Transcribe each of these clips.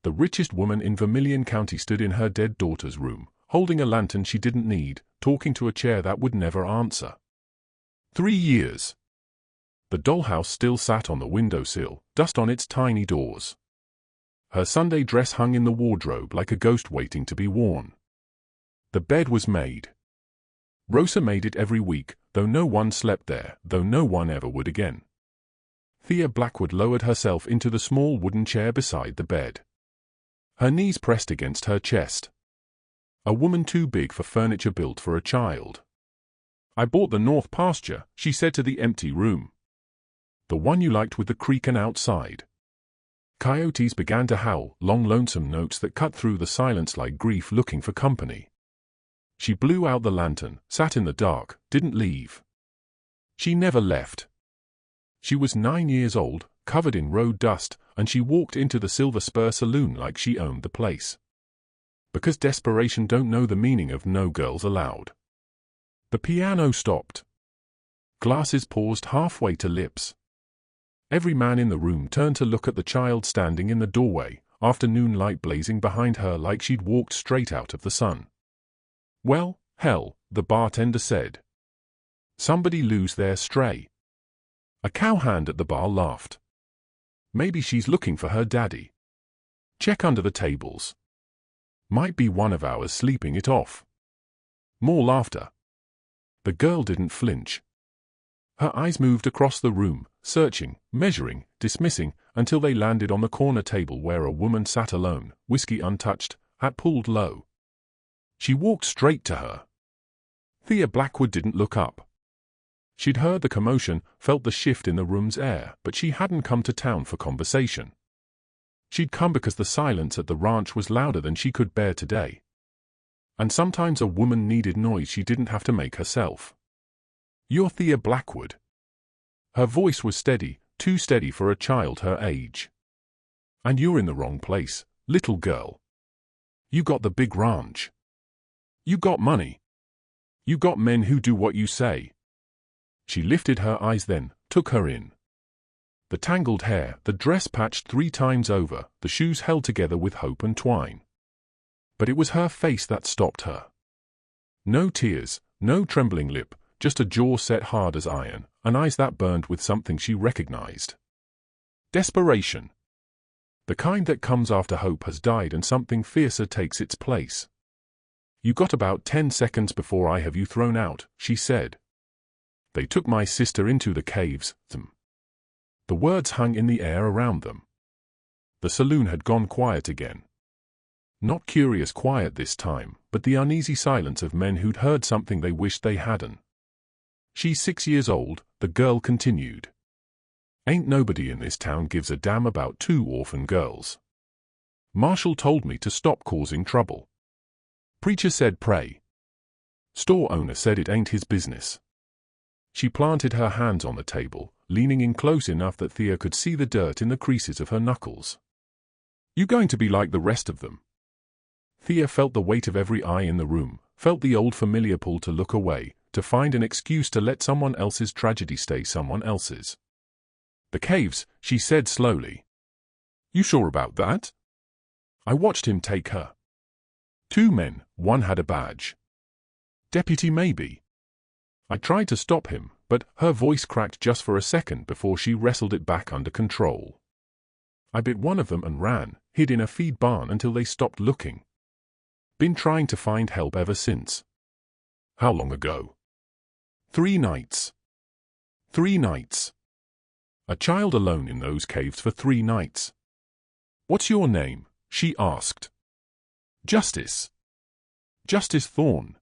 The richest woman in Vermilion County stood in her dead daughter's room, holding a lantern she didn't need, talking to a chair that would never answer. 3 years. The dollhouse still sat on the windowsill, dust on its tiny doors. Her Sunday dress hung in the wardrobe like a ghost waiting to be worn. The bed was made. Rosa made it every week, though no one slept there, though no one ever would again. Thea Blackwood lowered herself into the small wooden chair beside the bed. Her knees pressed against her chest. A woman too big for furniture built for a child. "I bought the north pasture," she said to the empty room. "The one you liked with the creek and outside." Coyotes began to howl, long lonesome notes that cut through the silence like grief looking for company. She blew out the lantern, sat in the dark, didn't leave. She never left. She was 9 years old, covered in road dust, and she walked into the Silver Spur Saloon like she owned the place. Because desperation don't know the meaning of no girls allowed. The piano stopped. Glasses paused halfway to lips. Every man in the room turned to look at the child standing in the doorway, afternoon light blazing behind her like she'd walked straight out of the sun. "Well, hell," the bartender said. "Somebody lose their stray." A cowhand at the bar laughed. "Maybe she's looking for her daddy. Check under the tables. Might be one of ours sleeping it off." More laughter. The girl didn't flinch. Her eyes moved across the room, searching, measuring, dismissing, until they landed on the corner table where a woman sat alone, whiskey untouched, hat pulled low. She walked straight to her. Thea Blackwood didn't look up. She'd heard the commotion, felt the shift in the room's air, but she hadn't come to town for conversation. She'd come because the silence at the ranch was louder than she could bear today. And sometimes a woman needed noise she didn't have to make herself. "You're Thea Blackwood." Her voice was steady, too steady for a child her age. "And you're in the wrong place, little girl. You got the big ranch. You got money. You got men who do what you say." She lifted her eyes then, took her in. The tangled hair, the dress patched 3 times over, the shoes held together with hope and twine. But it was her face that stopped her. No tears, no trembling lip, just a jaw set hard as iron, and eyes that burned with something she recognized. Desperation. The kind that comes after hope has died and something fiercer takes its place. "You got about 10 seconds before I have you thrown out," she said. "They took my sister into the caves." The words hung in the air around them. The saloon had gone quiet again. Not curious quiet this time, but the uneasy silence of men who'd heard something they wished they hadn't. "She's 6 years old," the girl continued. "Ain't nobody in this town gives a damn about 2 orphan girls. Marshall told me to stop causing trouble. Preacher said pray. Store owner said it ain't his business." She planted her hands on the table, leaning in close enough that Thea could see the dirt in the creases of her knuckles. "You going to be like the rest of them?" Thea felt the weight of every eye in the room, felt the old familiar pull to look away, to find an excuse to let someone else's tragedy stay someone else's. "The caves," she said slowly. "You sure about that?" "I watched him take her. 2 men, one had a badge. Deputy maybe. I tried to stop him, but," her voice cracked just for a second before she wrestled it back under control. "I bit one of them and ran, hid in a feed barn until they stopped looking. Been trying to find help ever since." "How long ago?" 3 nights. 3 nights. A child alone in those caves for 3 nights. "What's your name?" she asked. "Justice. Justice Thorne.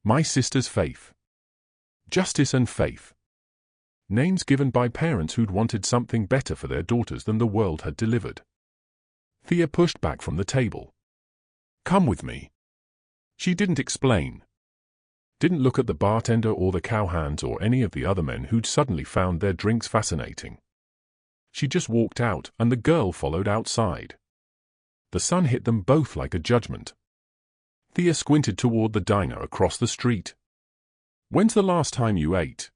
My sister's Faith." Justice and Faith. Names given by parents who'd wanted something better for their daughters than the world had delivered. Thea pushed back from the table. "Come with me." She didn't explain. Didn't look at the bartender or the cowhands or any of the other men who'd suddenly found their drinks fascinating. She just walked out, and the girl followed outside. The sun hit them both like a judgment. Thea squinted toward the diner across the street. "When's the last time you ate?"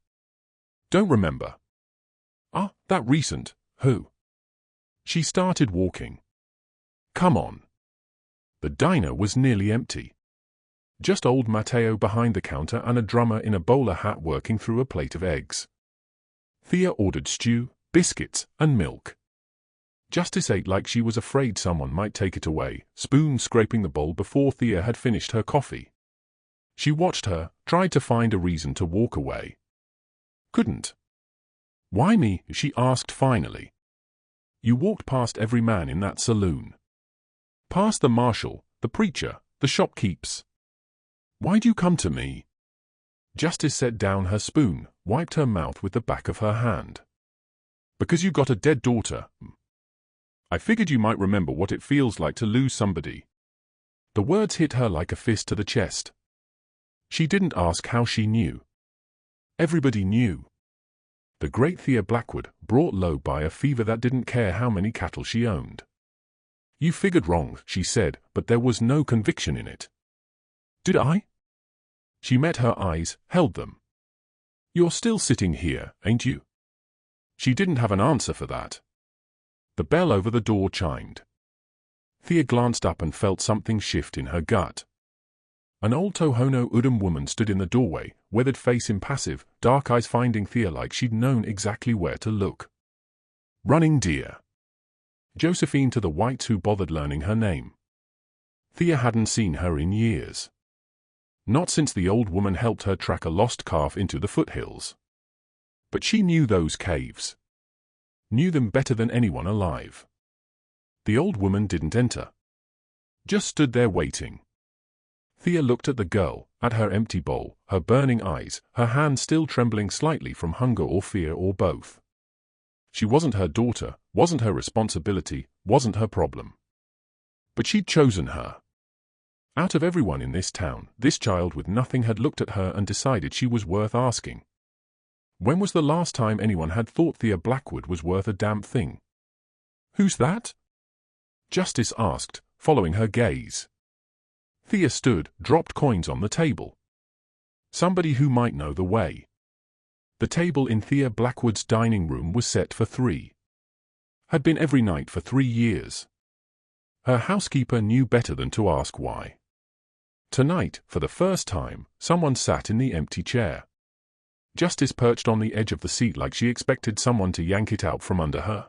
"Don't remember." "Ah, that recent. Who?" She started walking. Come on. The diner was nearly empty. Just old Matteo behind the counter and a drummer in a bowler hat working through a plate of eggs. Thea ordered stew, biscuits, and milk. Justice ate like she was afraid someone might take it away, spoon scraping the bowl before Thea had finished her coffee. She watched her, tried to find a reason to walk away. Couldn't. Why me? She asked finally. You walked past every man in that saloon. Past the marshal, the preacher, the shopkeepers. Why'd you come to me? Justice set down her spoon, wiped her mouth with the back of her hand. Because you got a dead daughter. I figured you might remember what it feels like to lose somebody. The words hit her like a fist to the chest. She didn't ask how she knew. Everybody knew. The great Thea Blackwood, brought low by a fever that didn't care how many cattle she owned. You figured wrong, she said, but there was no conviction in it. Did I? She met her eyes, held them. You're still sitting here, ain't you? She didn't have an answer for that. The bell over the door chimed. Thea glanced up and felt something shift in her gut. An old Tohono O'odham woman stood in the doorway, weathered face impassive, dark eyes finding Thea like she'd known exactly where to look. Running deer. Josephine to the whites who bothered learning her name. Thea hadn't seen her in years. Not since the old woman helped her track a lost calf into the foothills. But she knew those caves. Knew them better than anyone alive. The old woman didn't enter. Just stood there waiting. Thea looked at the girl, at her empty bowl, her burning eyes, her hand still trembling slightly from hunger or fear or both. She wasn't her daughter, wasn't her responsibility, wasn't her problem. But she'd chosen her. Out of everyone in this town, this child with nothing had looked at her and decided she was worth asking. When was the last time anyone had thought Thea Blackwood was worth a damn thing? Who's that? Justice asked, following her gaze. Thea stood, dropped coins on the table. Somebody who might know the way. The table in Thea Blackwood's dining room was set for 3. Had been every night for 3 years. Her housekeeper knew better than to ask why. Tonight, for the first time, someone sat in the empty chair. Justice perched on the edge of the seat like she expected someone to yank it out from under her.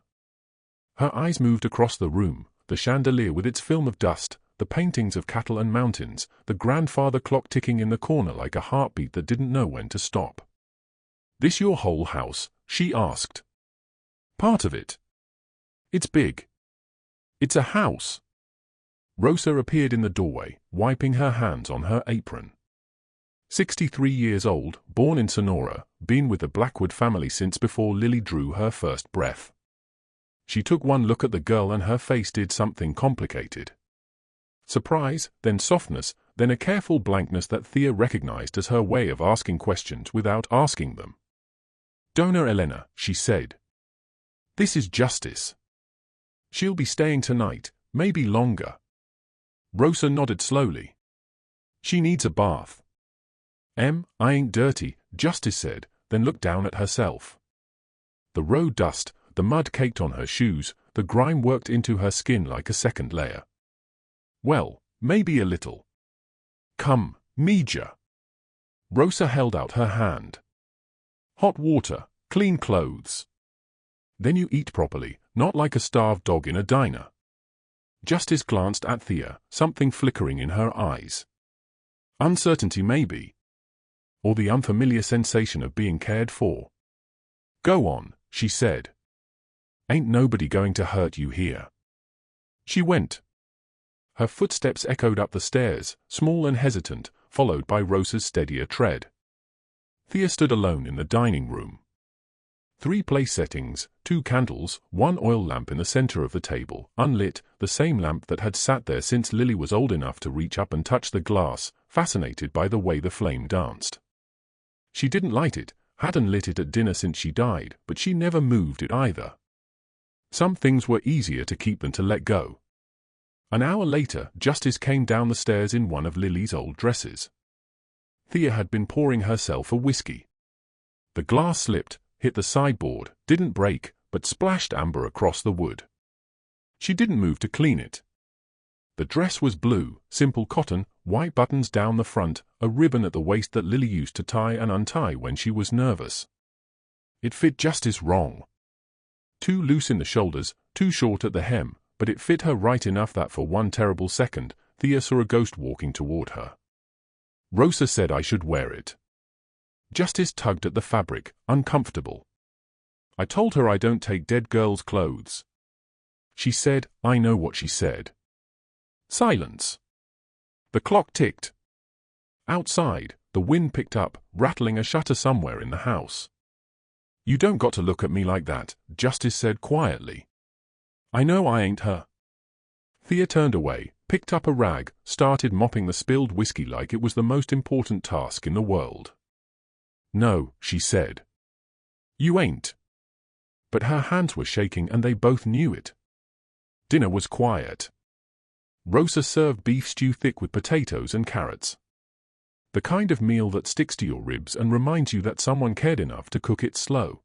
Her eyes moved across the room, the chandelier with its film of dust, the paintings of cattle and mountains, the grandfather clock ticking in the corner like a heartbeat that didn't know when to stop. This your whole house? She asked. Part of it. It's big. It's a house. Rosa appeared in the doorway, wiping her hands on her apron. 63 years old, born in Sonora, been with the Blackwood family since before Lily drew her first breath. She took one look at the girl and her face did something complicated. Surprise, then softness, then a careful blankness that Thea recognized as her way of asking questions without asking them. Dona Elena, she said. This is Justice. She'll be staying tonight, maybe longer. Rosa nodded slowly. She needs a bath. I ain't dirty, Justice said, then looked down at herself. The road dust, the mud caked on her shoes, the grime worked into her skin like a second layer. Well, maybe a little. Come, Mija. Rosa held out her hand. Hot water, clean clothes. Then you eat properly, not like a starved dog in a diner. Justice glanced at Thea, something flickering in her eyes. Uncertainty maybe. Or the unfamiliar sensation of being cared for. Go on, she said. Ain't nobody going to hurt you here. She went. Her footsteps echoed up the stairs, small and hesitant, followed by Rosa's steadier tread. Thea stood alone in the dining room. 3 place settings, 2 candles, 1 oil lamp in the center of the table, unlit, the same lamp that had sat there since Lily was old enough to reach up and touch the glass, fascinated by the way the flame danced. She didn't light it, hadn't lit it at dinner since she died, but she never moved it either. Some things were easier to keep than to let go. An hour later, Justice came down the stairs in one of Lily's old dresses. Thea had been pouring herself a whiskey. The glass slipped, hit the sideboard, didn't break, but splashed amber across the wood. She didn't move to clean it. The dress was blue, simple cotton, white buttons down the front, a ribbon at the waist that Lily used to tie and untie when she was nervous. It fit Justice wrong. Too loose in the shoulders, too short at the hem, but it fit her right enough that for one terrible second, Thea saw a ghost walking toward her. Rosa said I should wear it. Justice tugged at the fabric, uncomfortable. I told her I don't take dead girls' clothes. She said, I know what she said. Silence. The clock ticked. Outside, the wind picked up, rattling a shutter somewhere in the house. You don't got to look at me like that, Justice said quietly. I know I ain't her. Thea turned away, picked up a rag, started mopping the spilled whiskey like it was the most important task in the world. No, she said. You ain't. But her hands were shaking and they both knew it. Dinner was quiet. Rosa served beef stew thick with potatoes and carrots. The kind of meal that sticks to your ribs and reminds you that someone cared enough to cook it slow.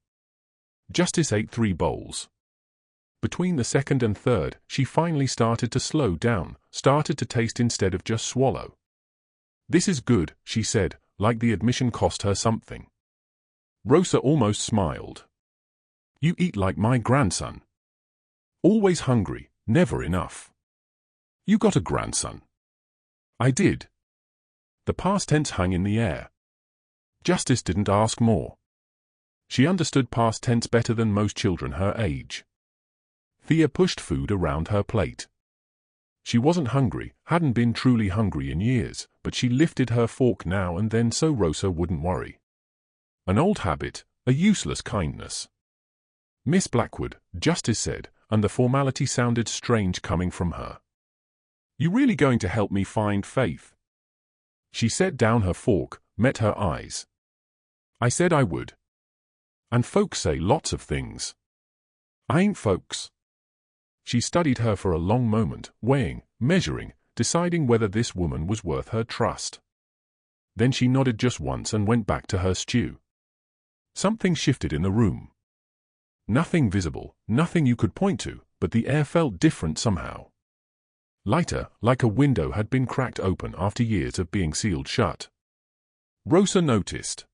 Justice ate 3 bowls. Between the second and third, she finally started to slow down, started to taste instead of just swallow. This is good, she said, like the admission cost her something. Rosa almost smiled. You eat like my grandson. Always hungry, never enough. You got a grandson? I did. The past tense hung in the air. Justice didn't ask more. She understood past tense better than most children her age. Thea pushed food around her plate. She wasn't hungry, hadn't been truly hungry in years, but she lifted her fork now and then so Rosa wouldn't worry. An old habit, a useless kindness. Miss Blackwood, Justice said, and the formality sounded strange coming from her. You really going to help me find Faith? She set down her fork, met her eyes. I said I would. And folks say lots of things. I ain't folks. She studied her for a long moment, weighing, measuring, deciding whether this woman was worth her trust. Then she nodded just once and went back to her stew. Something shifted in the room. Nothing visible, nothing you could point to, but the air felt different somehow. Lighter, like a window had been cracked open after years of being sealed shut. Rosa noticed.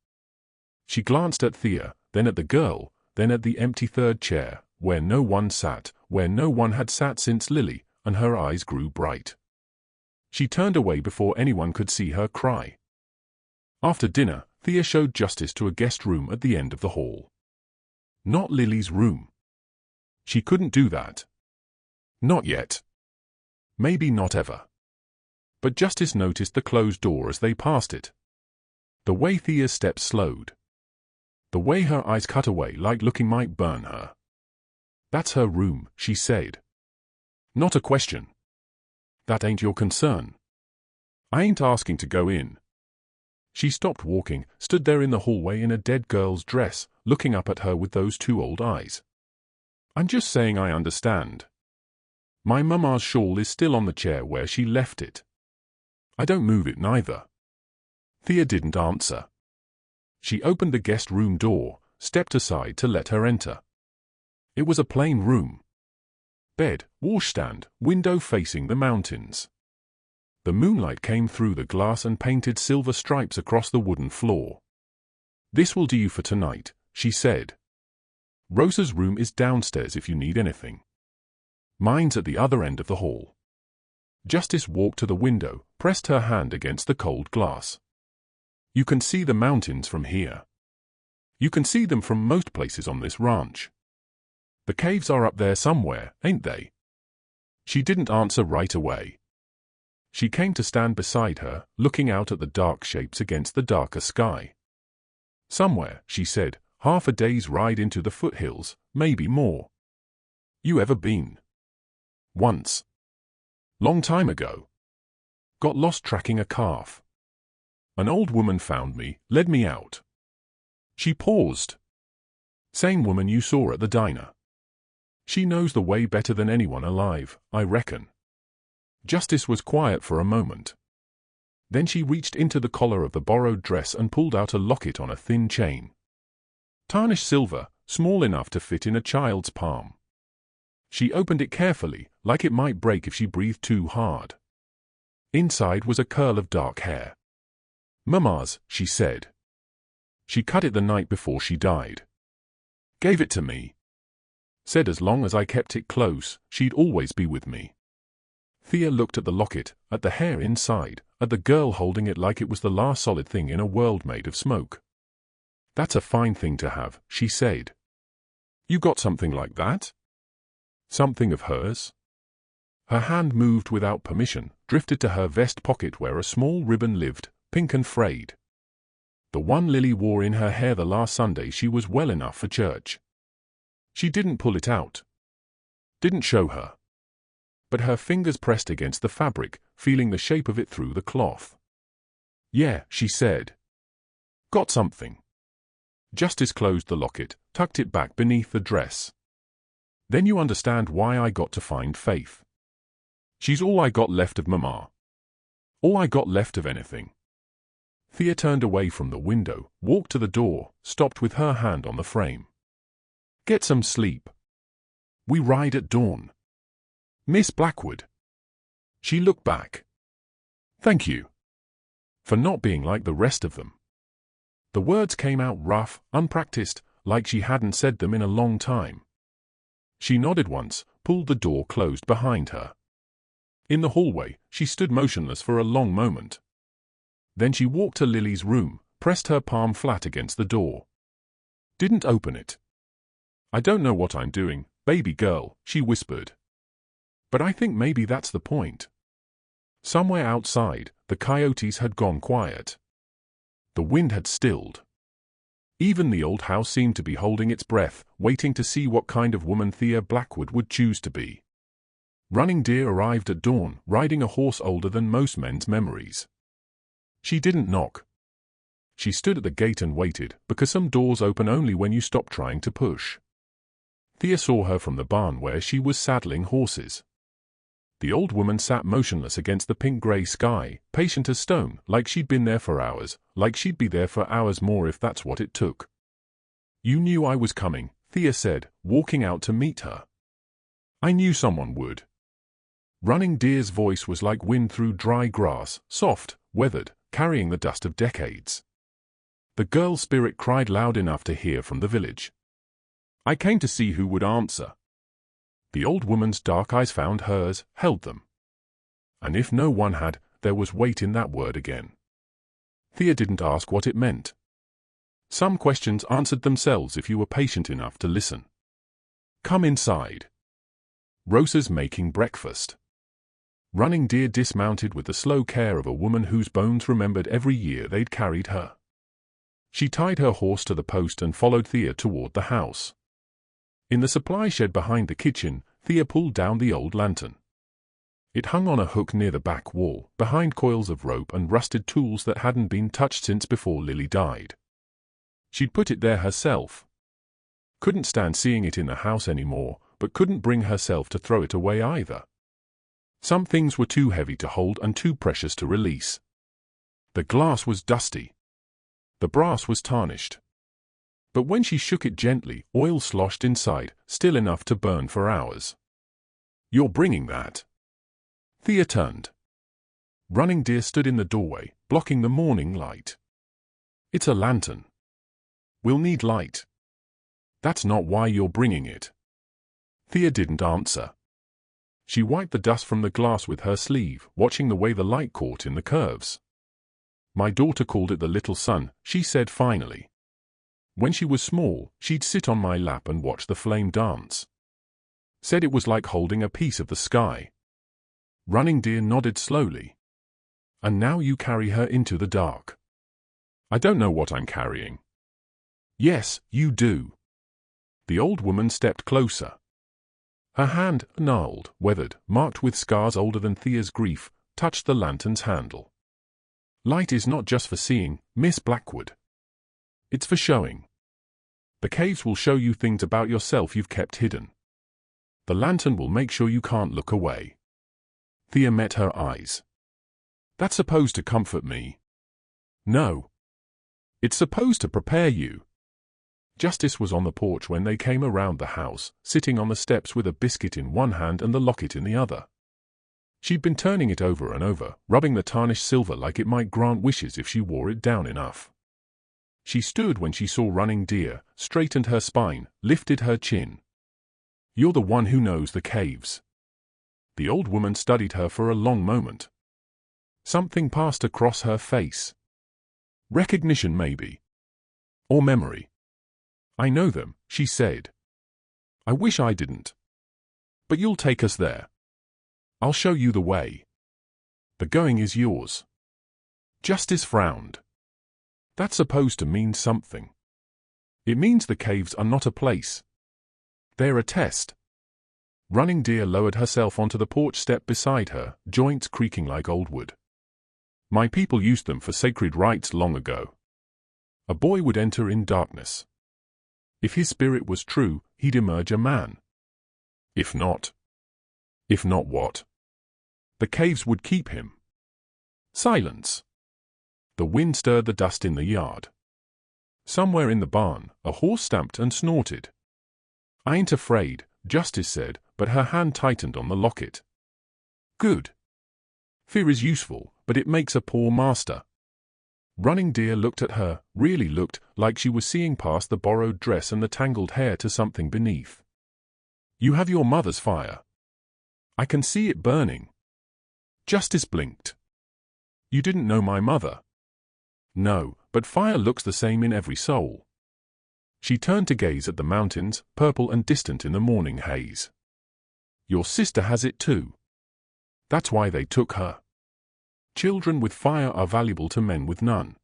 She glanced at Thea, then at the girl, then at the empty third chair, where no one sat, where no one had sat since Lily, and her eyes grew bright. She turned away before anyone could see her cry. After dinner, Thea showed Justice to a guest room at the end of the hall. Not Lily's room. She couldn't do that. Not yet. Maybe not ever. But Justice noticed the closed door as they passed it. The way Thea's steps slowed. The way her eyes cut away like looking might burn her. That's her room, she said. Not a question. That ain't your concern. I ain't asking to go in. She stopped walking, stood there in the hallway in a dead girl's dress, looking up at her with those 2 old eyes. I'm just saying I understand. My mama's shawl is still on the chair where she left it. I don't move it neither. Thea didn't answer. She opened the guest room door, stepped aside to let her enter. It was a plain room. Bed, washstand, window facing the mountains. The moonlight came through the glass and painted silver stripes across the wooden floor. This will do you for tonight, she said. Rosa's room is downstairs if you need anything. Mine's at the other end of the hall. Justice walked to the window, pressed her hand against the cold glass. You can see the mountains from here. You can see them from most places on this ranch. The caves are up there somewhere, ain't they? She didn't answer right away. She came to stand beside her, looking out at the dark shapes against the darker sky. Somewhere, she said, half a day's ride into the foothills, maybe more. You ever been? Once. Long time ago. Got lost tracking a calf. An old woman found me, led me out. She paused. Same woman you saw at the diner. She knows the way better than anyone alive, I reckon. Justice was quiet for a moment. Then she reached into the collar of the borrowed dress and pulled out a locket on a thin chain. Tarnished silver, small enough to fit in a child's palm. She opened it carefully, like it might break if she breathed too hard. Inside was a curl of dark hair. "Mama's," she said. "She cut it the night before she died. Gave it to me. Said as long as I kept it close, she'd always be with me." Thea looked at the locket, at the hair inside, at the girl holding it like it was the last solid thing in a world made of smoke. "That's a fine thing to have," she said. "You got something like that?" "Something of hers?" Her hand moved without permission, drifted to her vest pocket where a small ribbon lived, pink and frayed. The one Lily wore in her hair the last Sunday she was well enough for church. She didn't pull it out. Didn't show her. But her fingers pressed against the fabric, feeling the shape of it through the cloth. "Yeah," she said. "Got something." Justice closed the locket, tucked it back beneath the dress. "Then you understand why I got to find Faith. She's all I got left of Mama. All I got left of anything." Thea turned away from the window, walked to the door, stopped with her hand on the frame. "Get some sleep. We ride at dawn. Miss Blackwood." She looked back. "Thank you. For not being like the rest of them." The words came out rough, unpracticed, like she hadn't said them in a long time. She nodded once, pulled the door closed behind her. In the hallway, she stood motionless for a long moment. Then she walked to Lily's room, pressed her palm flat against the door. Didn't open it. "I don't know what I'm doing, baby girl," she whispered. "But I think maybe that's the point." Somewhere outside, the coyotes had gone quiet. The wind had stilled. Even the old house seemed to be holding its breath, waiting to see what kind of woman Thea Blackwood would choose to be. Running Deer arrived at dawn, riding a horse older than most men's memories. She didn't knock. She stood at the gate and waited, because some doors open only when you stop trying to push. Thea saw her from the barn where she was saddling horses. The old woman sat motionless against the pink-gray sky, patient as stone, like she'd been there for hours, like she'd be there for hours more if that's what it took. "You knew I was coming," Thea said, walking out to meet her. "I knew someone would." Running Deer's voice was like wind through dry grass, soft, weathered, carrying the dust of decades. The girl's spirit cried loud enough to hear from the village. "I came to see who would answer." The old woman's dark eyes found hers, held them. And if no one had, there was weight in that word again. Thea didn't ask what it meant. Some questions answered themselves if you were patient enough to listen. "Come inside. Rosa's making breakfast." Running Deer dismounted with the slow care of a woman whose bones remembered every year they'd carried her. She tied her horse to the post and followed Thea toward the house. In the supply shed behind the kitchen, Thea pulled down the old lantern. It hung on a hook near the back wall, behind coils of rope and rusted tools that hadn't been touched since before Lily died. She'd put it there herself. Couldn't stand seeing it in the house anymore, but couldn't bring herself to throw it away either. Some things were too heavy to hold and too precious to release. The glass was dusty. The brass was tarnished. But when she shook it gently, oil sloshed inside, still enough to burn for hours. "You're bringing that?" Thea turned. Running Deer stood in the doorway, blocking the morning light. "It's a lantern. We'll need light." "That's not why you're bringing it." Thea didn't answer. She wiped the dust from the glass with her sleeve, watching the way the light caught in the curves. "My daughter called it the little sun," she said finally. "When she was small, she'd sit on my lap and watch the flame dance. Said it was like holding a piece of the sky." Running Deer nodded slowly. "And now you carry her into the dark." "I don't know what I'm carrying." "Yes, you do." The old woman stepped closer. Her hand, gnarled, weathered, marked with scars older than Thea's grief, touched the lantern's handle. "Light is not just for seeing, Miss Blackwood. It's for showing. The caves will show you things about yourself you've kept hidden. The lantern will make sure you can't look away." Thea met her eyes. "That's supposed to comfort me." "No. It's supposed to prepare you. Justice was on the porch when they came around the house, sitting on the steps with a biscuit in one hand and the locket in the other. She'd been turning it over and over, rubbing the tarnished silver like it might grant wishes if she wore it down enough. She stood when she saw Running Deer, straightened her spine, lifted her chin. "You're the one who knows the caves." The old woman studied her for a long moment. Something passed across her face. Recognition, maybe. Or memory. "I know them," she said. "I wish I didn't. But you'll take us there. I'll show you the way. The going is yours." Justice frowned. That's supposed to mean something. It means the caves are not a place. They're a test. Running Deer lowered herself onto the porch step beside her, joints creaking like old wood. "My people used them for sacred rites long ago. A boy would enter in darkness. If his spirit was true, he'd emerge a man. If not what? The caves would keep him." Silence. The wind stirred the dust in the yard. Somewhere in the barn, a horse stamped and snorted. "I ain't afraid," Justice said, but her hand tightened on the locket. "Good. Fear is useful, but it makes a poor master." Running Deer looked at her, really looked, like she was seeing past the borrowed dress and the tangled hair to something beneath. "You have your mother's fire. I can see it burning." Justice blinked. "You didn't know my mother." "No, but fire looks the same in every soul." She turned to gaze at the mountains, purple and distant in the morning haze. "Your sister has it too. That's why they took her. Children with fire are valuable to men with none."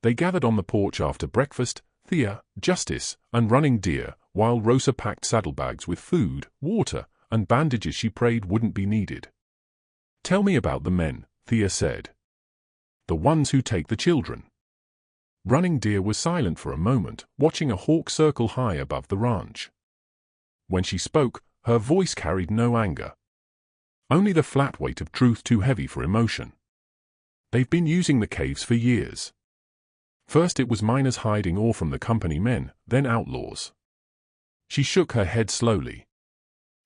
They gathered on the porch after breakfast, Thea, Justice, and Running Deer, while Rosa packed saddlebags with food, water, and bandages she prayed wouldn't be needed. "Tell me about the men," Thea said. "The ones who take the children." Running Deer was silent for a moment, watching a hawk circle high above the ranch. When she spoke, her voice carried no anger. Only the flat weight of truth too heavy for emotion. "They've been using the caves for years. First it was miners hiding ore from the company men, then outlaws." She shook her head slowly.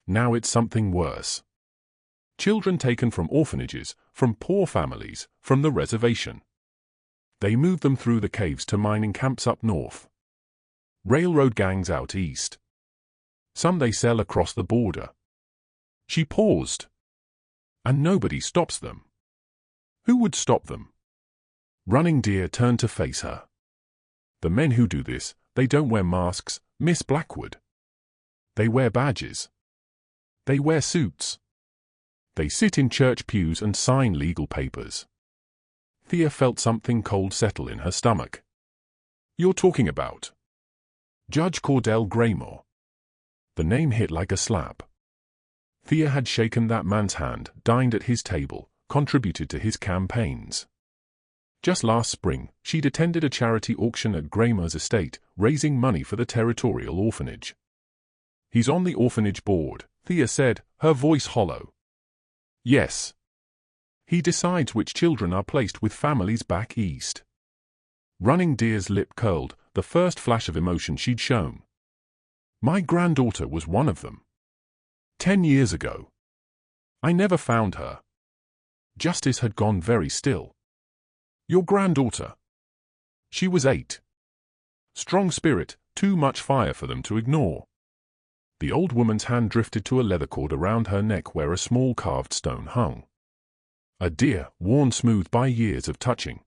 "Now it's something worse. Children taken from orphanages, from poor families, from the reservation. They move them through the caves to mining camps up north. Railroad gangs out east. Some they sell across the border." She paused. "And nobody stops them." "Who would stop them?" Running Deer turned to face her. "The men who do this, they don't wear masks, Miss Blackwood. They wear badges. They wear suits. They sit in church pews and sign legal papers." Thea felt something cold settle in her stomach. "You're talking about Judge Cordell Graymore." The name hit like a slap. Thea had shaken that man's hand, dined at his table, contributed to his campaigns. Just last spring, she'd attended a charity auction at Graymore's estate, raising money for the territorial orphanage. "He's on the orphanage board," Thea said, her voice hollow. "Yes. He decides which children are placed with families back east." Running Deer's lip curled, the first flash of emotion she'd shown. "My granddaughter was one of them. 10 years ago. I never found her." Justice had gone very still. "Your granddaughter?" "She was 8. Strong spirit, too much fire for them to ignore." The old woman's hand drifted to a leather cord around her neck where a small carved stone hung. A deer, worn smooth by years of touching.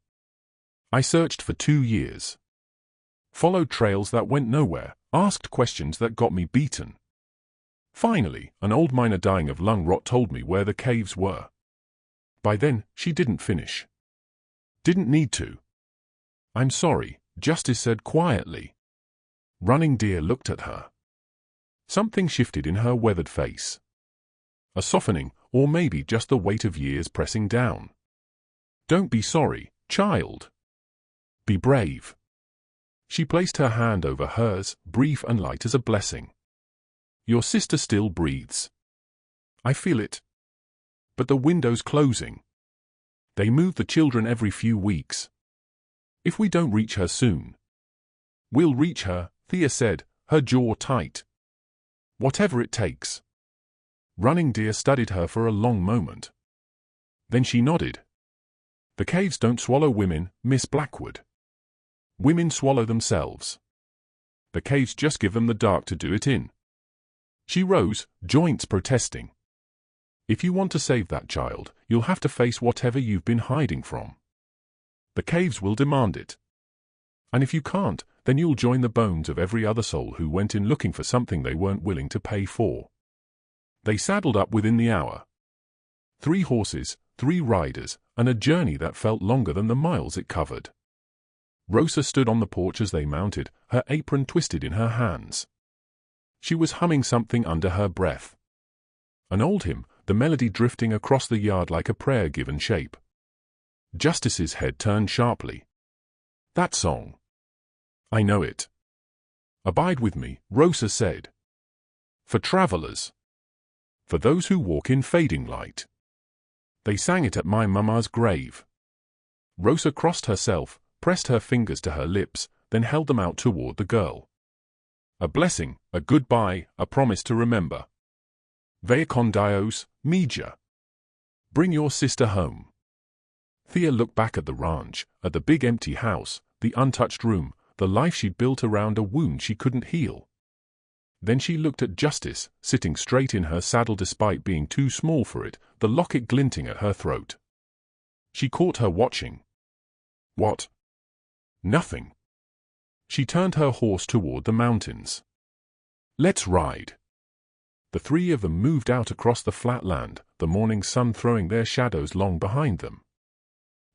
"I searched for 2 years. Followed trails that went nowhere, asked questions that got me beaten. Finally, an old miner dying of lung rot told me where the caves were. By then, she didn't finish. Didn't need to." "I'm sorry," Justice said quietly. Running Deer looked at her. Something shifted in her weathered face. A softening, or maybe just the weight of years pressing down. "Don't be sorry, child. Be brave." She placed her hand over hers, brief and light as a blessing. "Your sister still breathes. I feel it. But the window's closing. They move the children every few weeks. If we don't reach her soon, we'll reach her," Thea said, her jaw tight. Whatever it takes. Running Deer studied her for a long moment. Then she nodded. The caves don't swallow women, Miss Blackwood. Women swallow themselves. The caves just give them the dark to do it in. She rose, joints protesting. If you want to save that child, you'll have to face whatever you've been hiding from. The caves will demand it. And if you can't, then you'll join the bones of every other soul who went in looking for something they weren't willing to pay for. They saddled up within the hour. 3 horses, 3 riders, and a journey that felt longer than the miles it covered. Rosa stood on the porch as they mounted, her apron twisted in her hands. She was humming something under her breath. An old hymn, the melody drifting across the yard like a prayer given shape. Justice's head turned sharply. That song. I know it. Abide with me, Rosa said. For travelers. For those who walk in fading light. They sang it at my mama's grave. Rosa crossed herself, pressed her fingers to her lips, then held them out toward the girl. A blessing, a goodbye, a promise to remember. Vea con Dios, mija. Bring your sister home. Thea looked back at the ranch, at the big empty house, the untouched room, the life she'd built around a wound she couldn't heal. Then she looked at Justice, sitting straight in her saddle despite being too small for it, the locket glinting at her throat. She caught her watching. What? Nothing. She turned her horse toward the mountains. Let's ride. The 3 of them moved out across the flat land, the morning sun throwing their shadows long behind them.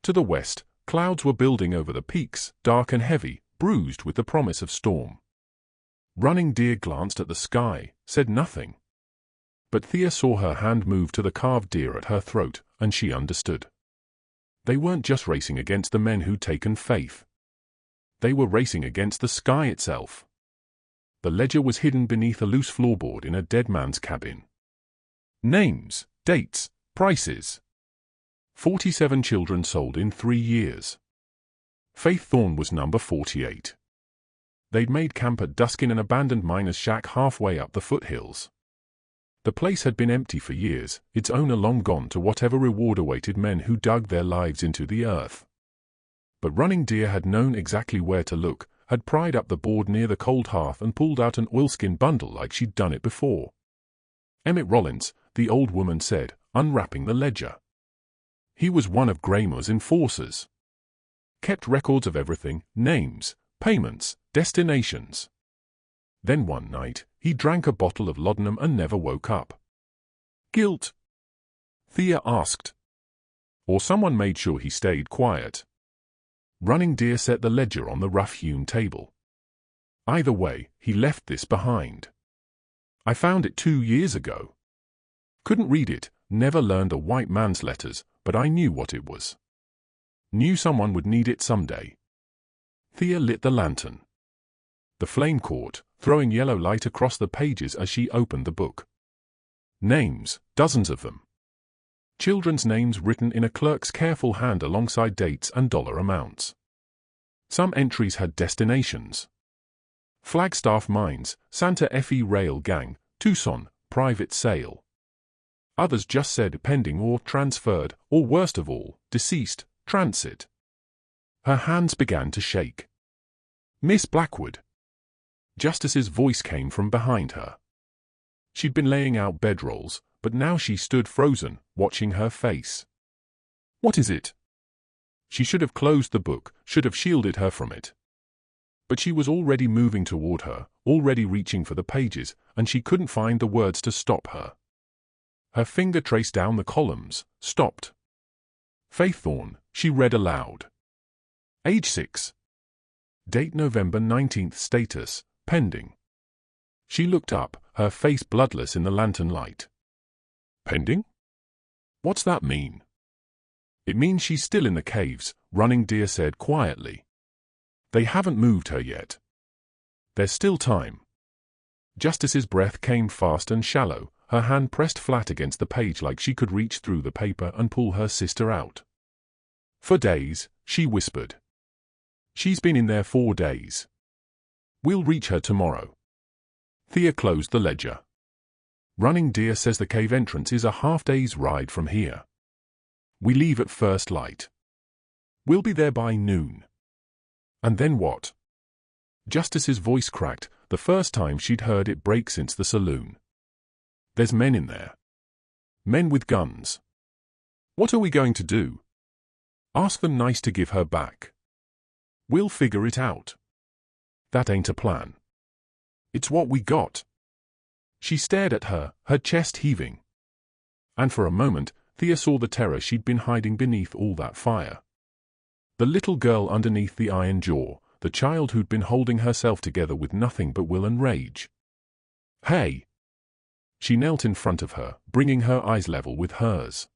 To the west, clouds were building over the peaks, dark and heavy, bruised with the promise of storm. Running Deer glanced at the sky, said nothing. But Thea saw her hand move to the carved deer at her throat, and she understood. They weren't just racing against the men who'd taken faith. They were racing against the sky itself. The ledger was hidden beneath a loose floorboard in a dead man's cabin. Names, dates, prices. 47 children sold in 3 years. Faith Thorne was number 48. They'd made camp at dusk in an abandoned miner's shack halfway up the foothills. The place had been empty for years, its owner long gone to whatever reward awaited men who dug their lives into the earth. But Running Deer had known exactly where to look, had pried up the board near the cold hearth and pulled out an oilskin bundle like she'd done it before. Emmett Rollins, the old woman said, unwrapping the ledger. He was one of Graymore's enforcers. Kept records of everything, names, payments, destinations. Then one night, he drank a bottle of laudanum and never woke up. Guilt? Thea asked. Or someone made sure he stayed quiet. Running Deer set the ledger on the rough-hewn table. Either way, he left this behind. I found it 2 years ago. Couldn't read it, never learned a white man's letters, but I knew what it was. Knew someone would need it someday. Thea lit the lantern. The flame caught, throwing yellow light across the pages as she opened the book. Names, dozens of them. Children's names written in a clerk's careful hand alongside dates and dollar amounts. Some entries had destinations. Flagstaff Mines, Santa Fe Rail Gang, Tucson, private sale. Others just said pending or transferred, or worst of all, deceased, transit. Her hands began to shake. Miss Blackwood. Justice's voice came from behind her. She'd been laying out bedrolls, but now she stood frozen, watching her face. What is it? She should have closed the book, should have shielded her from it. But she was already moving toward her, already reaching for the pages, and she couldn't find the words to stop her. Her finger traced down the columns, stopped. Faith Thorne, she read aloud. Age 6. Date November 19th. Status, pending. She looked up, her face bloodless in the lantern light. Pending? What's that mean? It means she's still in the caves, Running Deer said quietly. They haven't moved her yet. There's still time. Justice's breath came fast and shallow, her hand pressed flat against the page like she could reach through the paper and pull her sister out. For days, she whispered. She's been in there 4 days. We'll reach her tomorrow. Thea closed the ledger. Running Deer says the cave entrance is a half-day's ride from here. We leave at first light. We'll be there by noon. And then what? Justice's voice cracked, the first time she'd heard it break since the saloon. There's men in there. Men with guns. What are we going to do? Ask them nice to give her back. We'll figure it out. That ain't a plan. It's what we got. She stared at her, her chest heaving. And for a moment, Thea saw the terror she'd been hiding beneath all that fire. The little girl underneath the iron jaw, the child who'd been holding herself together with nothing but will and rage. Hey! She knelt in front of her, bringing her eyes level with hers.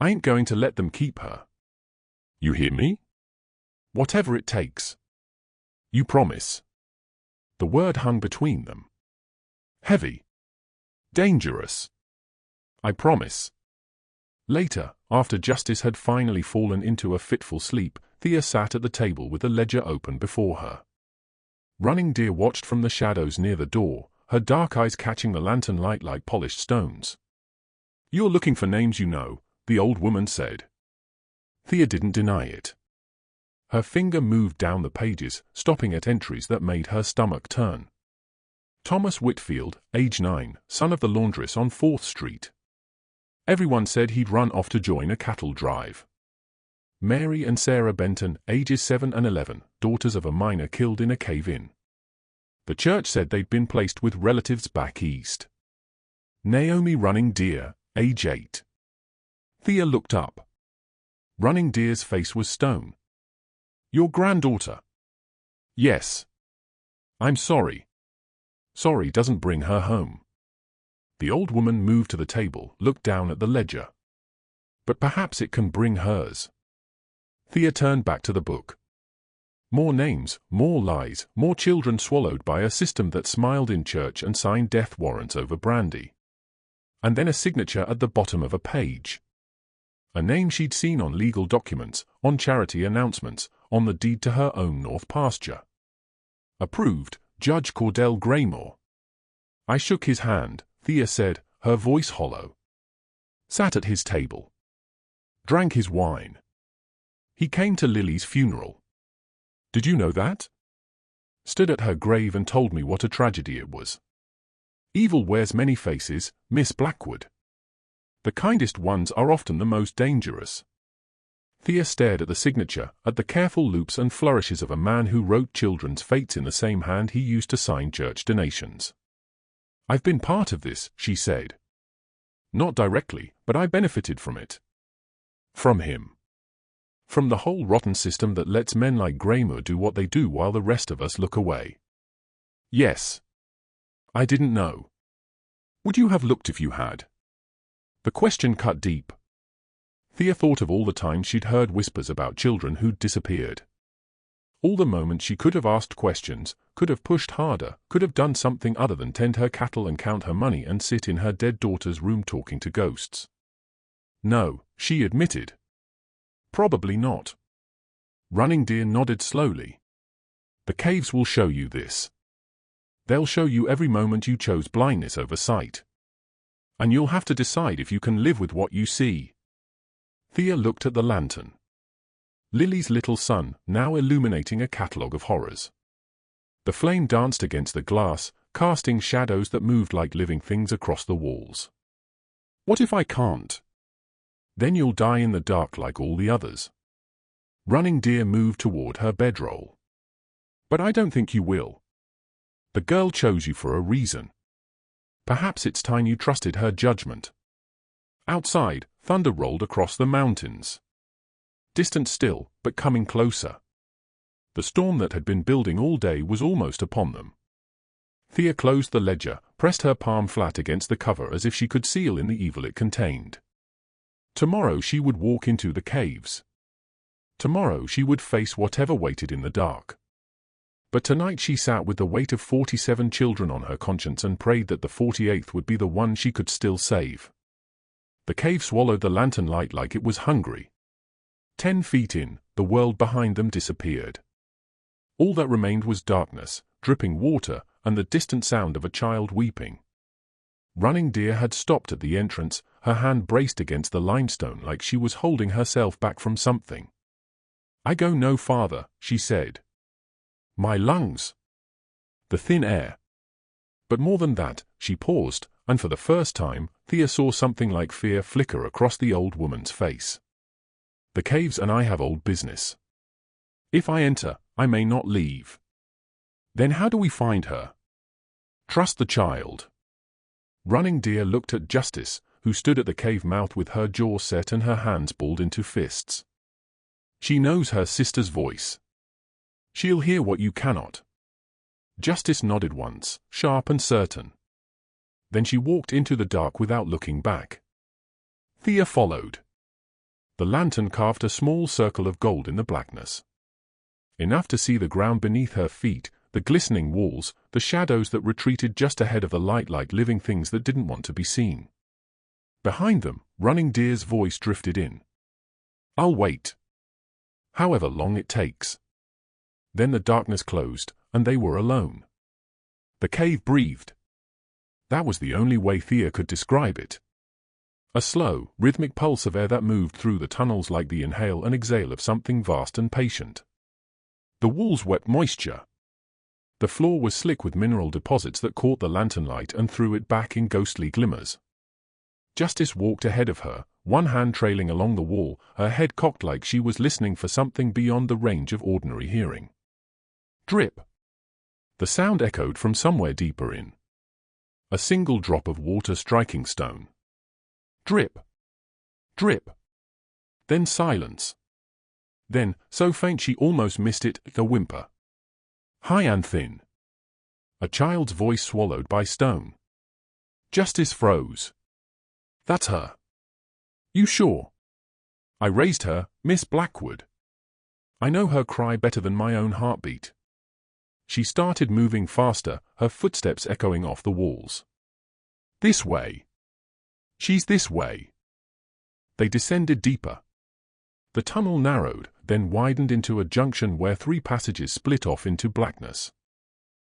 I ain't going to let them keep her. You hear me? Whatever it takes. You promise? The word hung between them. Heavy. Dangerous. I promise. Later, after Justice had finally fallen into a fitful sleep, Thea sat at the table with the ledger open before her. Running Deer watched from the shadows near the door, her dark eyes catching the lantern light like polished stones. You're looking for names you know, the old woman said. Thea didn't deny it. Her finger moved down the pages, stopping at entries that made her stomach turn. Thomas Whitfield, age 9, son of the laundress on 4th Street. Everyone said he'd run off to join a cattle drive. Mary and Sarah Benton, ages 7 and 11, daughters of a miner killed in a cave-in. The church said they'd been placed with relatives back east. Naomi Running Deer, age 8. Thea looked up. Running Deer's face was stone. Your granddaughter? Yes. I'm sorry. Sorry doesn't bring her home. The old woman moved to the table, looked down at the ledger. But perhaps it can bring hers. Thea turned back to the book. More names, more lies, more children swallowed by a system that smiled in church and signed death warrants over brandy. And then a signature at the bottom of a page. A name she'd seen on legal documents, on charity announcements, on the deed to her own north pasture. Approved, Judge Cordell Graymore. I shook his hand, Thea said, her voice hollow. Sat at his table. Drank his wine. He came to Lily's funeral. Did you know that? Stood at her grave and told me what a tragedy it was. Evil wears many faces, Miss Blackwood. The kindest ones are often the most dangerous. Thea stared at the signature, at the careful loops and flourishes of a man who wrote children's fates in the same hand he used to sign church donations. I've been part of this, she said. Not directly, but I benefited from it. From him. From the whole rotten system that lets men like Graymore do what they do while the rest of us look away. Yes. I didn't know. Would you have looked if you had? The question cut deep. Thea thought of all the times she'd heard whispers about children who'd disappeared. All the moments she could have asked questions, could have pushed harder, could have done something other than tend her cattle and count her money and sit in her dead daughter's room talking to ghosts. No, she admitted. Probably not. Running Deer nodded slowly. The caves will show you this. They'll show you every moment you chose blindness over sight. And you'll have to decide if you can live with what you see. Thea looked at the lantern. Lily's little sun, now illuminating a catalogue of horrors. The flame danced against the glass, casting shadows that moved like living things across the walls. What if I can't? Then you'll die in the dark like all the others. Running Deer moved toward her bedroll. But I don't think you will. The girl chose you for a reason. Perhaps it's time you trusted her judgment. Outside, thunder rolled across the mountains. Distant still, but coming closer. The storm that had been building all day was almost upon them. Thea closed the ledger, pressed her palm flat against the cover as if she could seal in the evil it contained. Tomorrow she would walk into the caves. Tomorrow she would face whatever waited in the dark. But tonight she sat with the weight of 47 children on her conscience and prayed that the 48th would be the one she could still save. The cave swallowed the lantern light like it was hungry. 10 feet in, the world behind them disappeared. All that remained was darkness, dripping water, and the distant sound of a child weeping. Running Deer had stopped at the entrance, her hand braced against the limestone like she was holding herself back from something. "I go no farther," she said. "My lungs. The thin air." But more than that, she paused, and for the first time, Thea saw something like fear flicker across the old woman's face. "The caves and I have old business. If I enter, I may not leave." "Then how do we find her?" "Trust the child." Running Deer looked at Justice, who stood at the cave mouth with her jaw set and her hands balled into fists. "She knows her sister's voice. She'll hear what you cannot." Justice nodded once, sharp and certain. Then she walked into the dark without looking back. Thea followed. The lantern carved a small circle of gold in the blackness. Enough to see the ground beneath her feet, the glistening walls, the shadows that retreated just ahead of the light like living things that didn't want to be seen. Behind them, Running Deer's voice drifted in. "I'll wait. However long it takes." Then the darkness closed, and they were alone. The cave breathed. That was the only way Thea could describe it. A slow, rhythmic pulse of air that moved through the tunnels like the inhale and exhale of something vast and patient. The walls wept moisture. The floor was slick with mineral deposits that caught the lantern light and threw it back in ghostly glimmers. Justice walked ahead of her, one hand trailing along the wall, her head cocked like she was listening for something beyond the range of ordinary hearing. Drip. The sound echoed from somewhere deeper in. A single drop of water striking stone. Drip. Drip. Then silence. Then, so faint she almost missed it, a whimper. High and thin. A child's voice swallowed by stone. Justice froze. "That's her." "You sure?" "I raised her, Miss Blackwood. I know her cry better than my own heartbeat." She started moving faster, her footsteps echoing off the walls. "This way. She's this way." They descended deeper. The tunnel narrowed, then widened into a junction where 3 passages split off into blackness.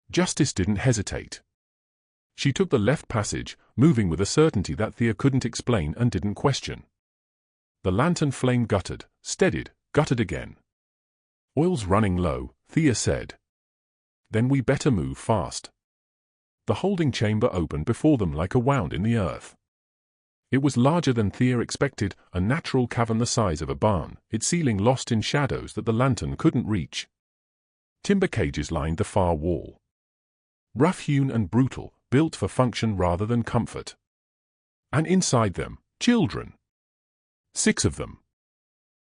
Justice didn't hesitate. She took the left passage, moving with a certainty that Thea couldn't explain and didn't question. The lantern flame guttered, steadied, guttered again. "Oil's running low," Thea said. "Then we better move fast." The holding chamber opened before them like a wound in the earth. It was larger than Thea expected, a natural cavern the size of a barn, its ceiling lost in shadows that the lantern couldn't reach. Timber cages lined the far wall. Rough-hewn and brutal, built for function rather than comfort. And inside them, children. 6 of them.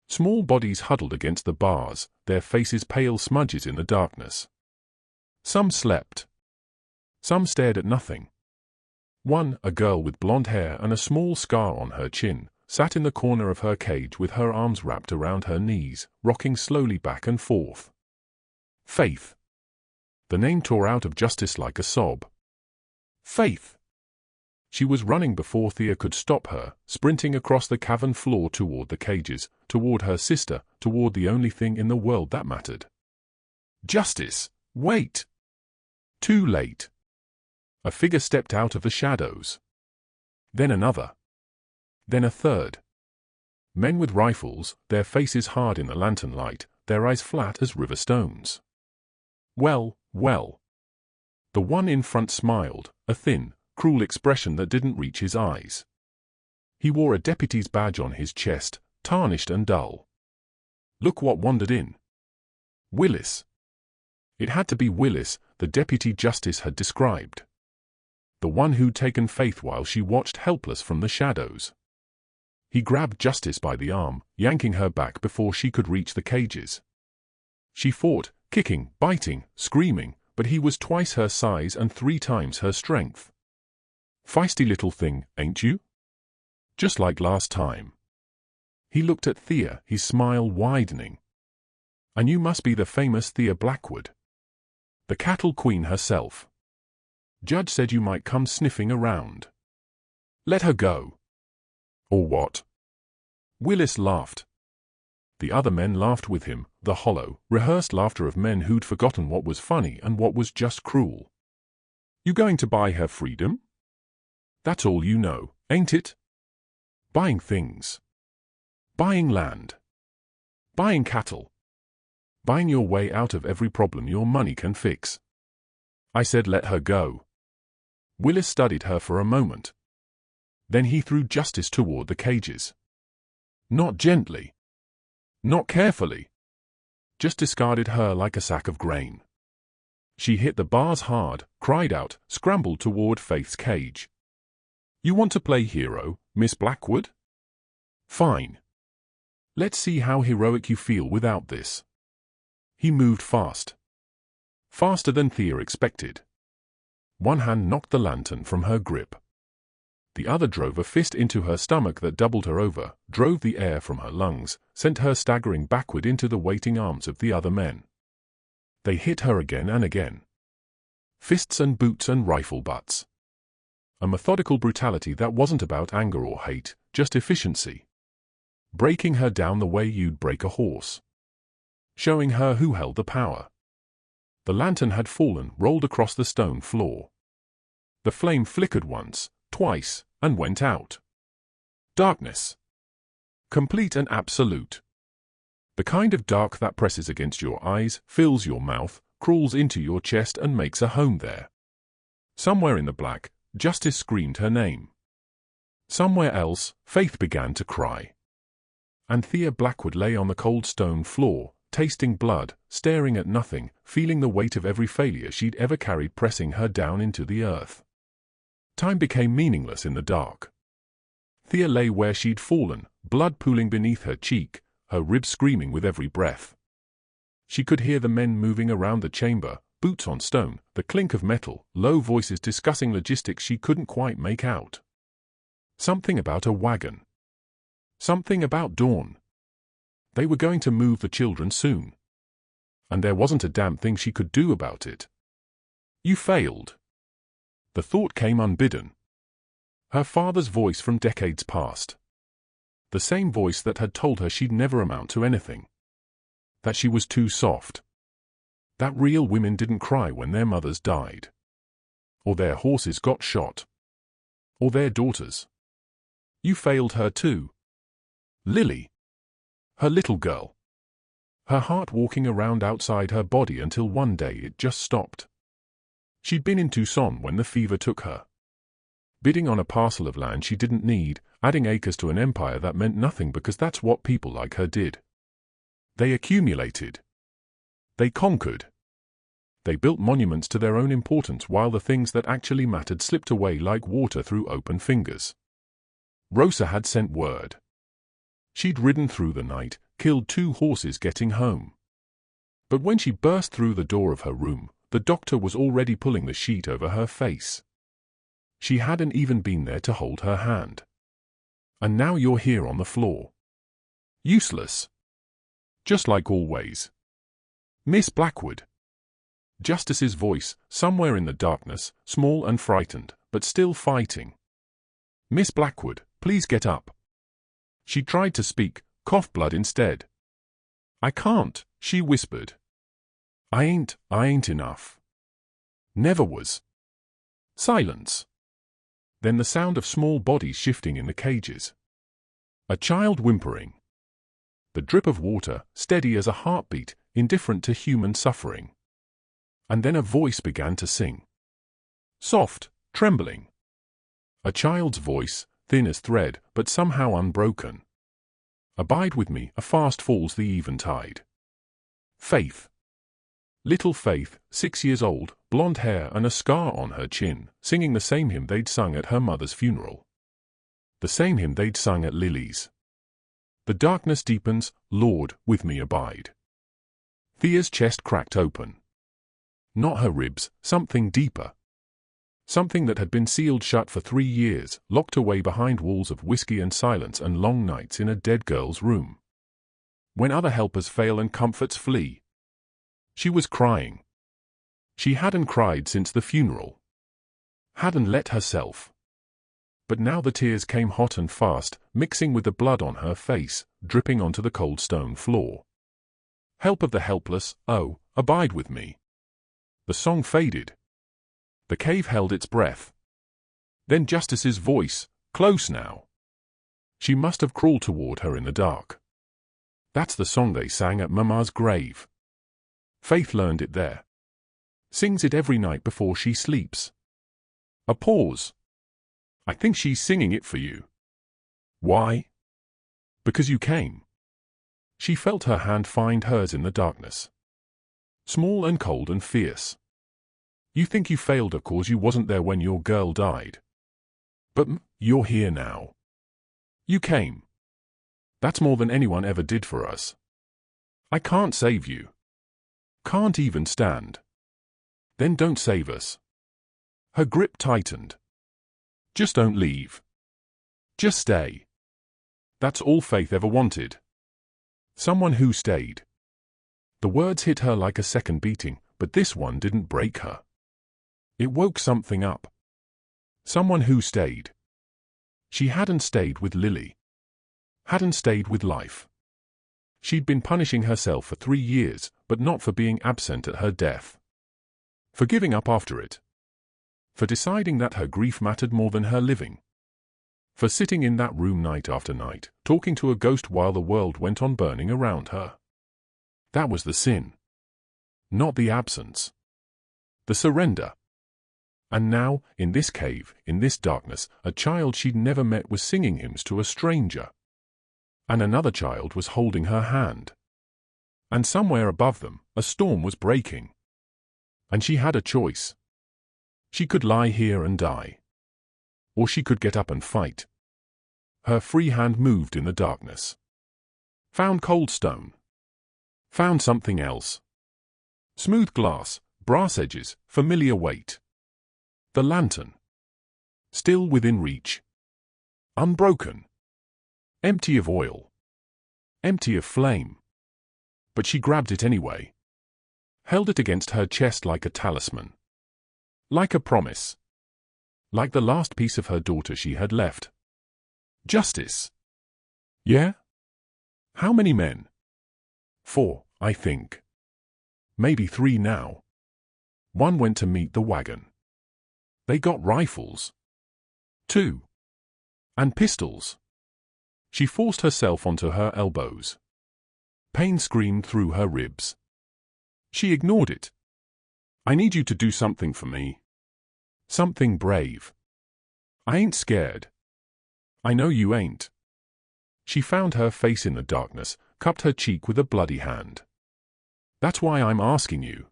Small bodies huddled against the bars, their faces pale smudges in the darkness. Some slept. Some stared at nothing. One, a girl with blonde hair and a small scar on her chin, sat in the corner of her cage with her arms wrapped around her knees, rocking slowly back and forth. Faith. The name tore out of Justice like a sob. Faith. She was running before Thea could stop her, sprinting across the cavern floor toward the cages, toward her sister, toward the only thing in the world that mattered. "Justice, wait!" Too late. A figure stepped out of the shadows. Then another. Then a third. Men with rifles, their faces hard in the lantern light, their eyes flat as river stones. Well, well. The one in front smiled, a thin, cruel expression that didn't reach his eyes. He wore a deputy's badge on his chest, tarnished and dull. Look what wandered in. Willis. It had to be Willis, the deputy Justice had described. The one who'd taken Faith while she watched helpless from the shadows. He grabbed Justice by the arm, yanking her back before she could reach the cages. She fought, kicking, biting, screaming, but he was twice her size and 3 times her strength. "Feisty little thing, ain't you? Just like last time." He looked at Thea, his smile widening. "And you must be the famous Thea Blackwood. The cattle queen herself. Judge said you might come sniffing around. Let her go." "Or what?" Willis laughed. The other men laughed with him, the hollow, rehearsed laughter of men who'd forgotten what was funny and what was just cruel. You going to buy her freedom? That's all you know, ain't it? Buying things. Buying land. Buying cattle. Buying your way out of every problem your money can fix. I said let her go. Willis studied her for a moment. Then he threw Justice toward the cages. Not gently. Not carefully. Just discarded her like a sack of grain. She hit the bars hard, cried out, scrambled toward Faith's cage. You want to play hero, Miss Blackwood? Fine. Let's see how heroic you feel without this. He moved fast. Faster than Thea expected. One hand knocked the lantern from her grip. The other drove a fist into her stomach that doubled her over, drove the air from her lungs, sent her staggering backward into the waiting arms of the other men. They hit her again and again. Fists and boots and rifle butts. A methodical brutality that wasn't about anger or hate, just efficiency. Breaking her down the way you'd break a horse. Showing her who held the power. The lantern had fallen, rolled across the stone floor. The flame flickered once, twice, and went out. Darkness. Complete and absolute. The kind of dark that presses against your eyes, fills your mouth, crawls into your chest and makes a home there. Somewhere in the black, Justice screamed her name. Somewhere else, Faith began to cry. And Thea Blackwood lay on the cold stone floor, tasting blood, staring at nothing, feeling the weight of every failure she'd ever carried pressing her down into the earth. Time became meaningless in the dark. Thea lay where she'd fallen, blood pooling beneath her cheek, her ribs screaming with every breath. She could hear the men moving around the chamber, boots on stone, the clink of metal, low voices discussing logistics she couldn't quite make out. Something about a wagon. Something about dawn. They were going to move the children soon. And there wasn't a damn thing she could do about it. You failed. The thought came unbidden. Her father's voice from decades past. The same voice that had told her she'd never amount to anything. That she was too soft. That real women didn't cry when their mothers died. Or their horses got shot. Or their daughters. You failed her too. Lily. Her little girl. Her heart walking around outside her body until one day it just stopped. She'd been in Tucson when the fever took her. Bidding on a parcel of land she didn't need, adding acres to an empire that meant nothing because that's what people like her did. They accumulated. They conquered. They built monuments to their own importance while the things that actually mattered slipped away like water through open fingers. Rosa had sent word. She'd ridden through the night, killed 2 horses getting home. But when she burst through the door of her room, the doctor was already pulling the sheet over her face. She hadn't even been there to hold her hand. And now you're here on the floor. Useless. Just like always. Miss Blackwood. Justice's voice, somewhere in the darkness, small and frightened, but still fighting. Miss Blackwood, please get up. She tried to speak, coughed blood instead. I can't, she whispered. I ain't enough. Never was. Silence. Then the sound of small bodies shifting in the cages. A child whimpering. The drip of water, steady as a heartbeat, indifferent to human suffering. And then a voice began to sing. Soft, trembling. A child's voice, thin as thread, but somehow unbroken. Abide with me, a fast falls the eventide. Faith. Little Faith, 6 years old, blonde hair and a scar on her chin, singing the same hymn they'd sung at her mother's funeral. The same hymn they'd sung at Lily's. The darkness deepens, Lord, with me abide. Thea's chest cracked open. Not her ribs, something deeper. Something that had been sealed shut for 3 years, locked away behind walls of whiskey and silence and long nights in a dead girl's room. When other helpers fail and comforts flee. She was crying. She hadn't cried since the funeral. Hadn't let herself. But now the tears came hot and fast, mixing with the blood on her face, dripping onto the cold stone floor. Help of the helpless, oh, abide with me. The song faded. The cave held its breath. Then Justice's voice, close now. She must have crawled toward her in the dark. That's the song they sang at Mama's grave. Faith learned it there. Sings it every night before she sleeps. A pause. I think she's singing it for you. Why? Because you came. She felt her hand find hers in the darkness. Small and cold and fierce. You think you failed her 'cause you wasn't there when your girl died. But you're here now. You came. That's more than anyone ever did for us. I can't save you. Can't even stand. Then don't save us. Her grip tightened. Just don't leave. Just stay. That's all Faith ever wanted. Someone who stayed. The words hit her like a second beating, but this one didn't break her. It woke something up. Someone who stayed. She hadn't stayed with Lily. Hadn't stayed with life. She'd been punishing herself for 3 years, but not for being absent at her death. For giving up after it. For deciding that her grief mattered more than her living. For sitting in that room night after night, talking to a ghost while the world went on burning around her. That was the sin. Not the absence. The surrender. And now, in this cave, in this darkness, a child she'd never met was singing hymns to a stranger. And another child was holding her hand. And somewhere above them, a storm was breaking. And she had a choice. She could lie here and die. Or she could get up and fight. Her free hand moved in the darkness. Found cold stone. Found something else. Smooth glass, brass edges, familiar weight. The lantern. Still within reach. Unbroken. Empty of oil. Empty of flame. But she grabbed it anyway. Held it against her chest like a talisman. Like a promise. Like the last piece of her daughter she had left. Justice. Yeah? How many men? 4, I think. Maybe 3 now. One went to meet the wagon. They got rifles. 2. And pistols. She forced herself onto her elbows. Pain screamed through her ribs. She ignored it. I need you to do something for me. Something brave. I ain't scared. I know you ain't. She found her face in the darkness, cupped her cheek with a bloody hand. That's why I'm asking you.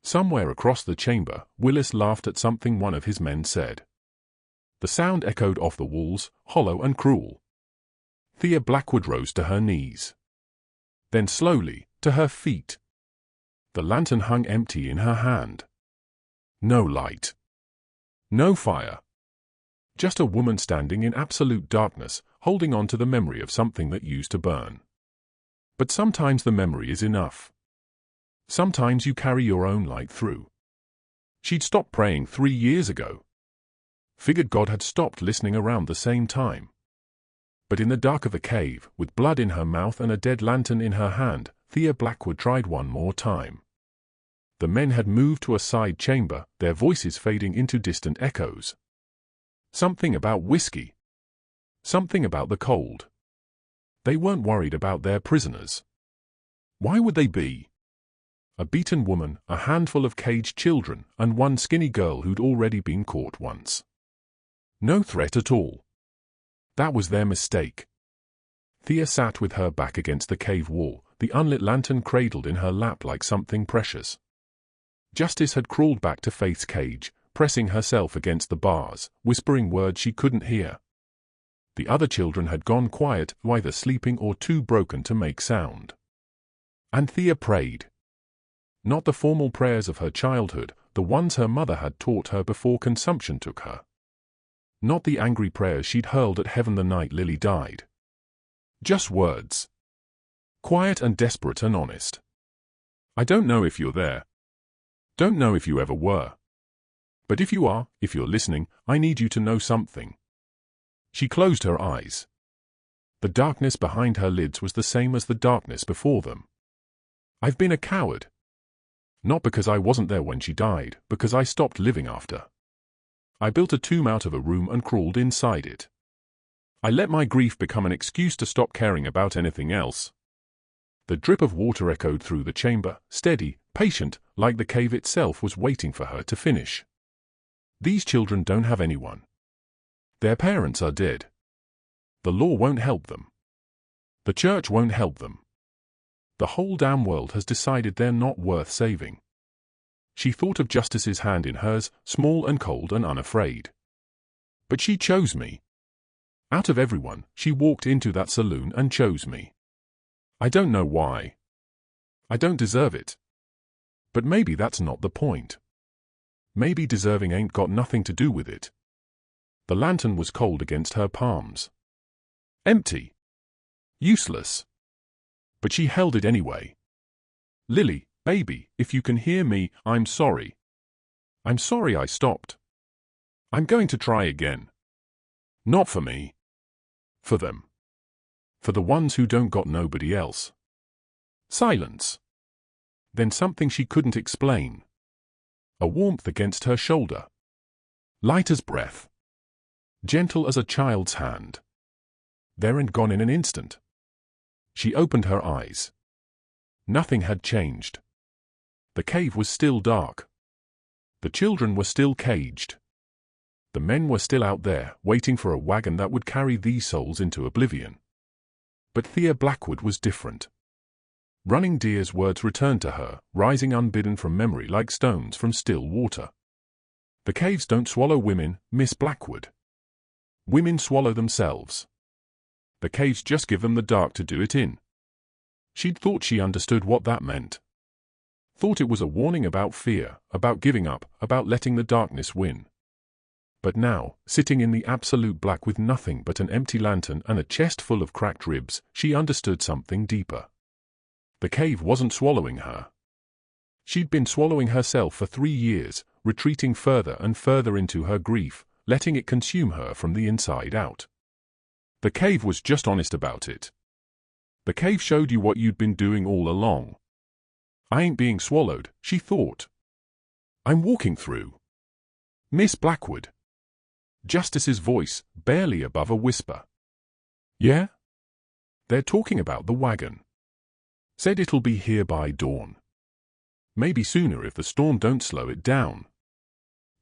Somewhere across the chamber, Willis laughed at something one of his men said. The sound echoed off the walls, hollow and cruel. Thea Blackwood rose to her knees. Then slowly, to her feet. The lantern hung empty in her hand. No light. No fire. Just a woman standing in absolute darkness, holding on to the memory of something that used to burn. But sometimes the memory is enough. Sometimes you carry your own light through. She'd stopped praying 3 years ago. Figured God had stopped listening around the same time. But in the dark of the cave, with blood in her mouth and a dead lantern in her hand, Thea Blackwood tried one more time. The men had moved to a side chamber, their voices fading into distant echoes. Something about whiskey. Something about the cold. They weren't worried about their prisoners. Why would they be? A beaten woman, a handful of caged children, and one skinny girl who'd already been caught once. No threat at all. That was their mistake. Thea sat with her back against the cave wall, the unlit lantern cradled in her lap like something precious. Justice had crawled back to Faith's cage, pressing herself against the bars, whispering words she couldn't hear. The other children had gone quiet, either sleeping or too broken to make sound. And Thea prayed. Not the formal prayers of her childhood, the ones her mother had taught her before consumption took her. Not the angry prayers she'd hurled at heaven the night Lily died. Just words. Quiet and desperate and honest. I don't know if you're there. Don't know if you ever were. But if you are, if you're listening, I need you to know something. She closed her eyes. The darkness behind her lids was the same as the darkness before them. I've been a coward. Not because I wasn't there when she died, because I stopped living after. I built a tomb out of a room and crawled inside it. I let my grief become an excuse to stop caring about anything else. The drip of water echoed through the chamber, steady, patient, like the cave itself was waiting for her to finish. These children don't have anyone. Their parents are dead. The law won't help them. The church won't help them. The whole damn world has decided they're not worth saving. She thought of Justice's hand in hers, small and cold and unafraid. But she chose me. Out of everyone, she walked into that saloon and chose me. I don't know why. I don't deserve it. But maybe that's not the point. Maybe deserving ain't got nothing to do with it. The lantern was cold against her palms. Empty. Useless. But she held it anyway. Lily, baby, if you can hear me, I'm sorry. I'm sorry I stopped. I'm going to try again. Not for me. For them. For the ones who don't got nobody else. Silence. Then something she couldn't explain. A warmth against her shoulder. Light as breath. Gentle as a child's hand. There and gone in an instant. She opened her eyes. Nothing had changed. The cave was still dark. The children were still caged. The men were still out there, waiting for a wagon that would carry these souls into oblivion. But Thea Blackwood was different. Running Deer's words returned to her, rising unbidden from memory like stones from still water. The caves don't swallow women, Miss Blackwood. Women swallow themselves. The caves just give them the dark to do it in. She'd thought she understood what that meant. Thought it was a warning about fear, about giving up, about letting the darkness win. But now, sitting in the absolute black with nothing but an empty lantern and a chest full of cracked ribs, she understood something deeper. The cave wasn't swallowing her. She'd been swallowing herself for 3 years, retreating further and further into her grief, letting it consume her from the inside out. The cave was just honest about it. The cave showed you what you'd been doing all along. I ain't being swallowed, she thought. I'm walking through. Miss Blackwood. Justice's voice, barely above a whisper. Yeah? They're talking about the wagon. Said it'll be here by dawn. Maybe sooner if the storm don't slow it down.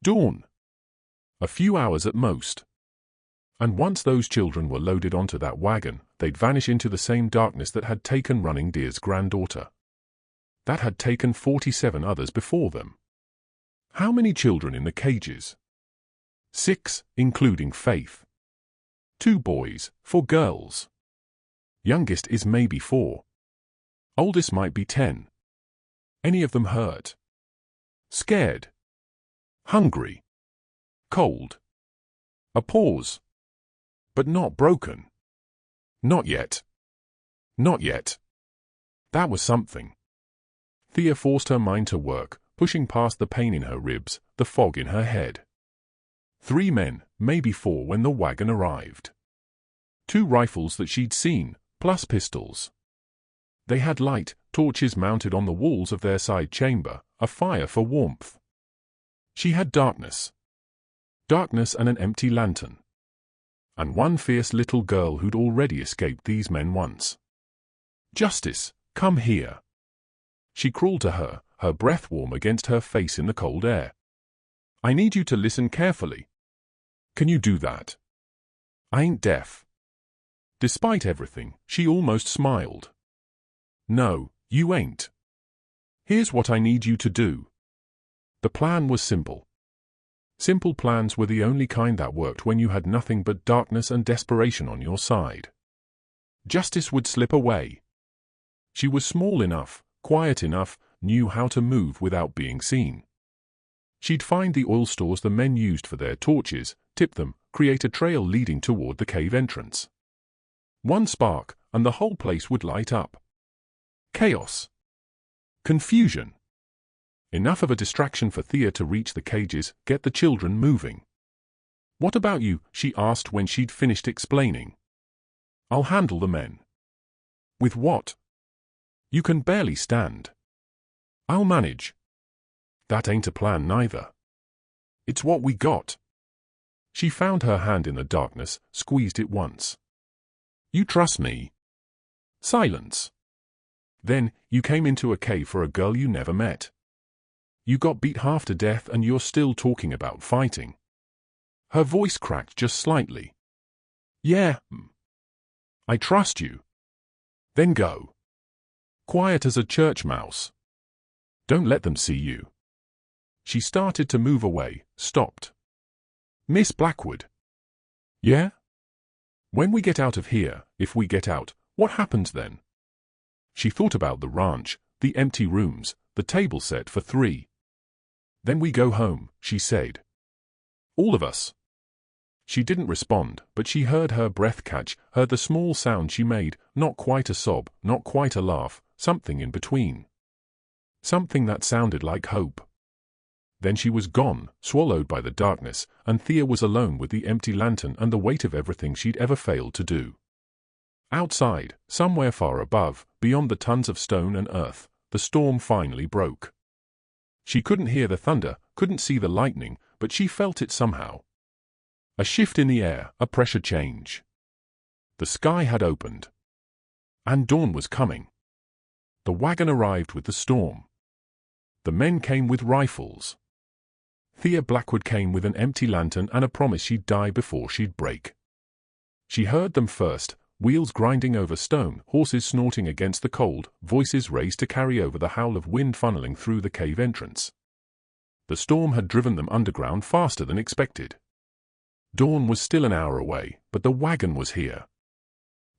Dawn. A few hours at most. And once those children were loaded onto that wagon, they'd vanish into the same darkness that had taken Running Deer's granddaughter. That had taken 47 others before them. How many children in the cages? 6, including Faith. 2 boys, 4 girls. Youngest is maybe 4. Oldest might be 10. Any of them hurt. Scared. Hungry. Cold. A pause. But not broken. Not yet. Not yet. That was something. Thea forced her mind to work, pushing past the pain in her ribs, the fog in her head. 3 men, maybe 4 when the wagon arrived. 2 rifles that she'd seen, plus pistols. They had light, torches mounted on the walls of their side chamber, a fire for warmth. She had darkness. Darkness and an empty lantern. And one fierce little girl who'd already escaped these men once. Justice, come here. She crawled to her, her breath warm against her face in the cold air. I need you to listen carefully. Can you do that? I ain't deaf. Despite everything, she almost smiled. No, you ain't. Here's what I need you to do. The plan was simple. Simple plans were the only kind that worked when you had nothing but darkness and desperation on your side. Justice would slip away. She was small enough, quiet enough, knew how to move without being seen. She'd find the oil stores the men used for their torches, tip them, create a trail leading toward the cave entrance. One spark, and the whole place would light up. Chaos. Confusion. Enough of a distraction for Thea to reach the cages, get the children moving. What about you? She asked when she'd finished explaining. I'll handle the men. With what? You can barely stand. I'll manage. That ain't a plan neither. It's what we got. She found her hand in the darkness, squeezed it once. You trust me? Silence. Then, you came into a cave for a girl you never met. You got beat half to death and you're still talking about fighting. Her voice cracked just slightly. Yeah. I trust you. Then go. Quiet as a church mouse. Don't let them see you. She started to move away, stopped. Miss Blackwood. Yeah? When we get out of here, if we get out, what happens then? She thought about the ranch, the empty rooms, the table set for 3. Then we go home, she said. All of us. She didn't respond, but she heard her breath catch, heard the small sound she made, not quite a sob, not quite a laugh, something in between. Something that sounded like hope. Then she was gone, swallowed by the darkness, and Thea was alone with the empty lantern and the weight of everything she'd ever failed to do. Outside, somewhere far above, beyond the tons of stone and earth, the storm finally broke. She couldn't hear the thunder, couldn't see the lightning, but she felt it somehow. A shift in the air, a pressure change. The sky had opened. And dawn was coming. The wagon arrived with the storm. The men came with rifles. Thea Blackwood came with an empty lantern and a promise she'd die before she'd break. She heard them first, wheels grinding over stone, horses snorting against the cold, voices raised to carry over the howl of wind funneling through the cave entrance. The storm had driven them underground faster than expected. Dawn was still an hour away, but the wagon was here.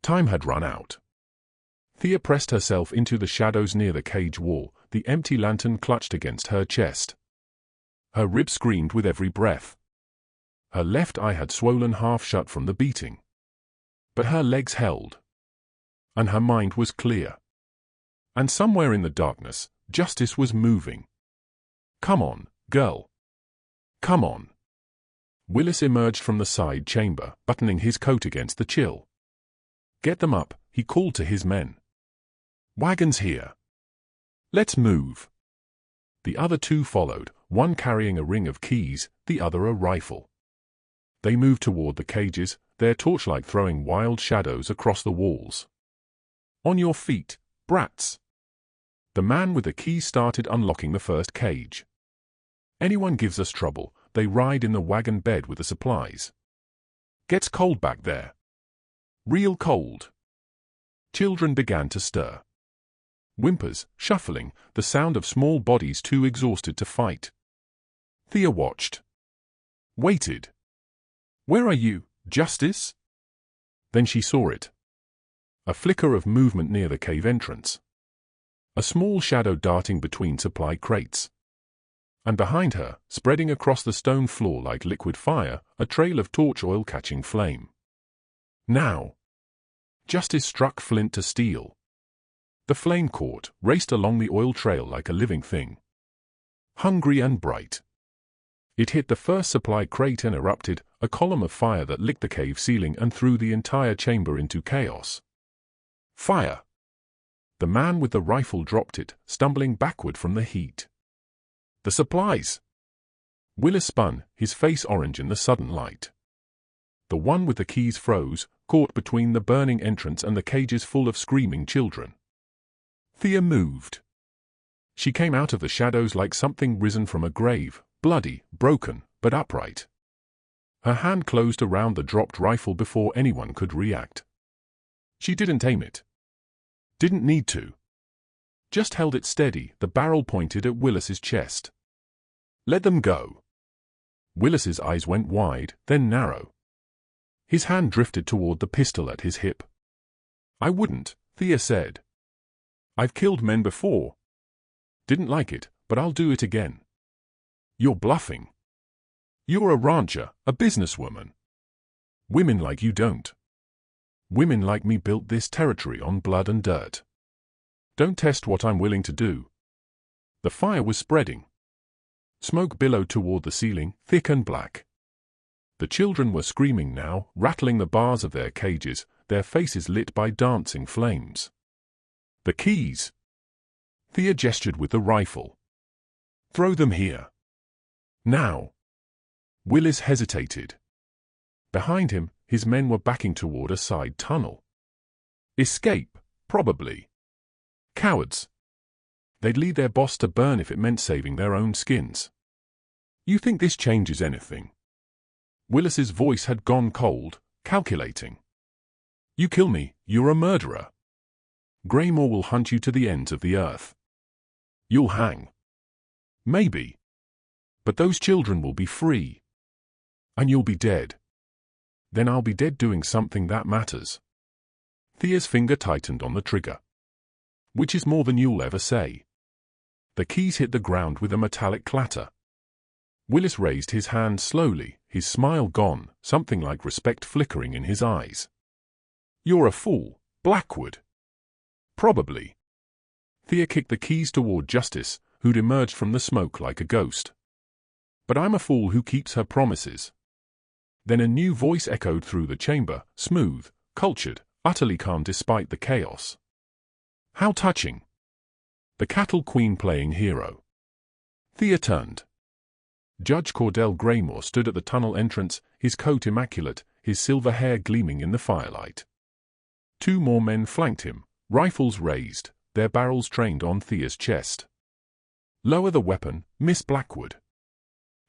Time had run out. Thea pressed herself into the shadows near the cage wall, the empty lantern clutched against her chest. Her ribs screamed with every breath. Her left eye had swollen half shut from the beating. But her legs held. And her mind was clear. And somewhere in the darkness, justice was moving. Come on, girl. Come on. Willis emerged from the side chamber, buttoning his coat against the chill. Get them up, he called to his men. Wagon's here. Let's move. The other 2 followed, one carrying a ring of keys, the other a rifle. They moved toward the cages, their torchlight throwing wild shadows across the walls. On your feet, brats. The man with the keys started unlocking the first cage. Anyone gives us trouble, they ride in the wagon bed with the supplies. Gets cold back there. Real cold. Children began to stir. Whimpers, shuffling, the sound of small bodies too exhausted to fight. Thea watched. Waited. Where are you, Justice? Then she saw it. A flicker of movement near the cave entrance. A small shadow darting between supply crates. And behind her, spreading across the stone floor like liquid fire, a trail of torch oil catching flame. Now. Justice struck flint to steel. The flame caught, raced along the oil trail like a living thing. Hungry and bright. It hit the first supply crate and erupted, a column of fire that licked the cave ceiling and threw the entire chamber into chaos. Fire! The man with the rifle dropped it, stumbling backward from the heat. The supplies! Willis spun, his face orange in the sudden light. The one with the keys froze, caught between the burning entrance and the cages full of screaming children. Thea moved. She came out of the shadows like something risen from a grave, bloody, broken, but upright. Her hand closed around the dropped rifle before anyone could react. She didn't aim it. Didn't need to. Just held it steady, the barrel pointed at Willis's chest. Let them go. Willis's eyes went wide, then narrow. His hand drifted toward the pistol at his hip. I wouldn't, Thea said. I've killed men before. Didn't like it, but I'll do it again. You're bluffing. You're a rancher, a businesswoman. Women like you don't. Women like me built this territory on blood and dirt. Don't test what I'm willing to do. The fire was spreading. Smoke billowed toward the ceiling, thick and black. The children were screaming now, rattling the bars of their cages, their faces lit by dancing flames. The keys! Thea gestured with the rifle. Throw them here. Now. Willis hesitated. Behind him, his men were backing toward a side tunnel. Escape, probably. Cowards. They'd lead their boss to burn if it meant saving their own skins. You think this changes anything? Willis's voice had gone cold, calculating. You kill me, you're a murderer. Graymore will hunt you to the ends of the earth. You'll hang. Maybe. But those children will be free. And you'll be dead. Then I'll be dead doing something that matters. Thea's finger tightened on the trigger. Which is more than you'll ever say. The keys hit the ground with a metallic clatter. Willis raised his hand slowly, his smile gone, something like respect flickering in his eyes. You're a fool, Blackwood. Probably. Thea kicked the keys toward Justice, who'd emerged from the smoke like a ghost. But I'm a fool who keeps her promises. Then a new voice echoed through the chamber, smooth, cultured, utterly calm despite the chaos. How touching. The Cattle Queen playing hero. Thea turned. Judge Cordell Graymore stood at the tunnel entrance, his coat immaculate, his silver hair gleaming in the firelight. Two more men flanked him, rifles raised, their barrels trained on Thea's chest. Lower the weapon, Miss Blackwood.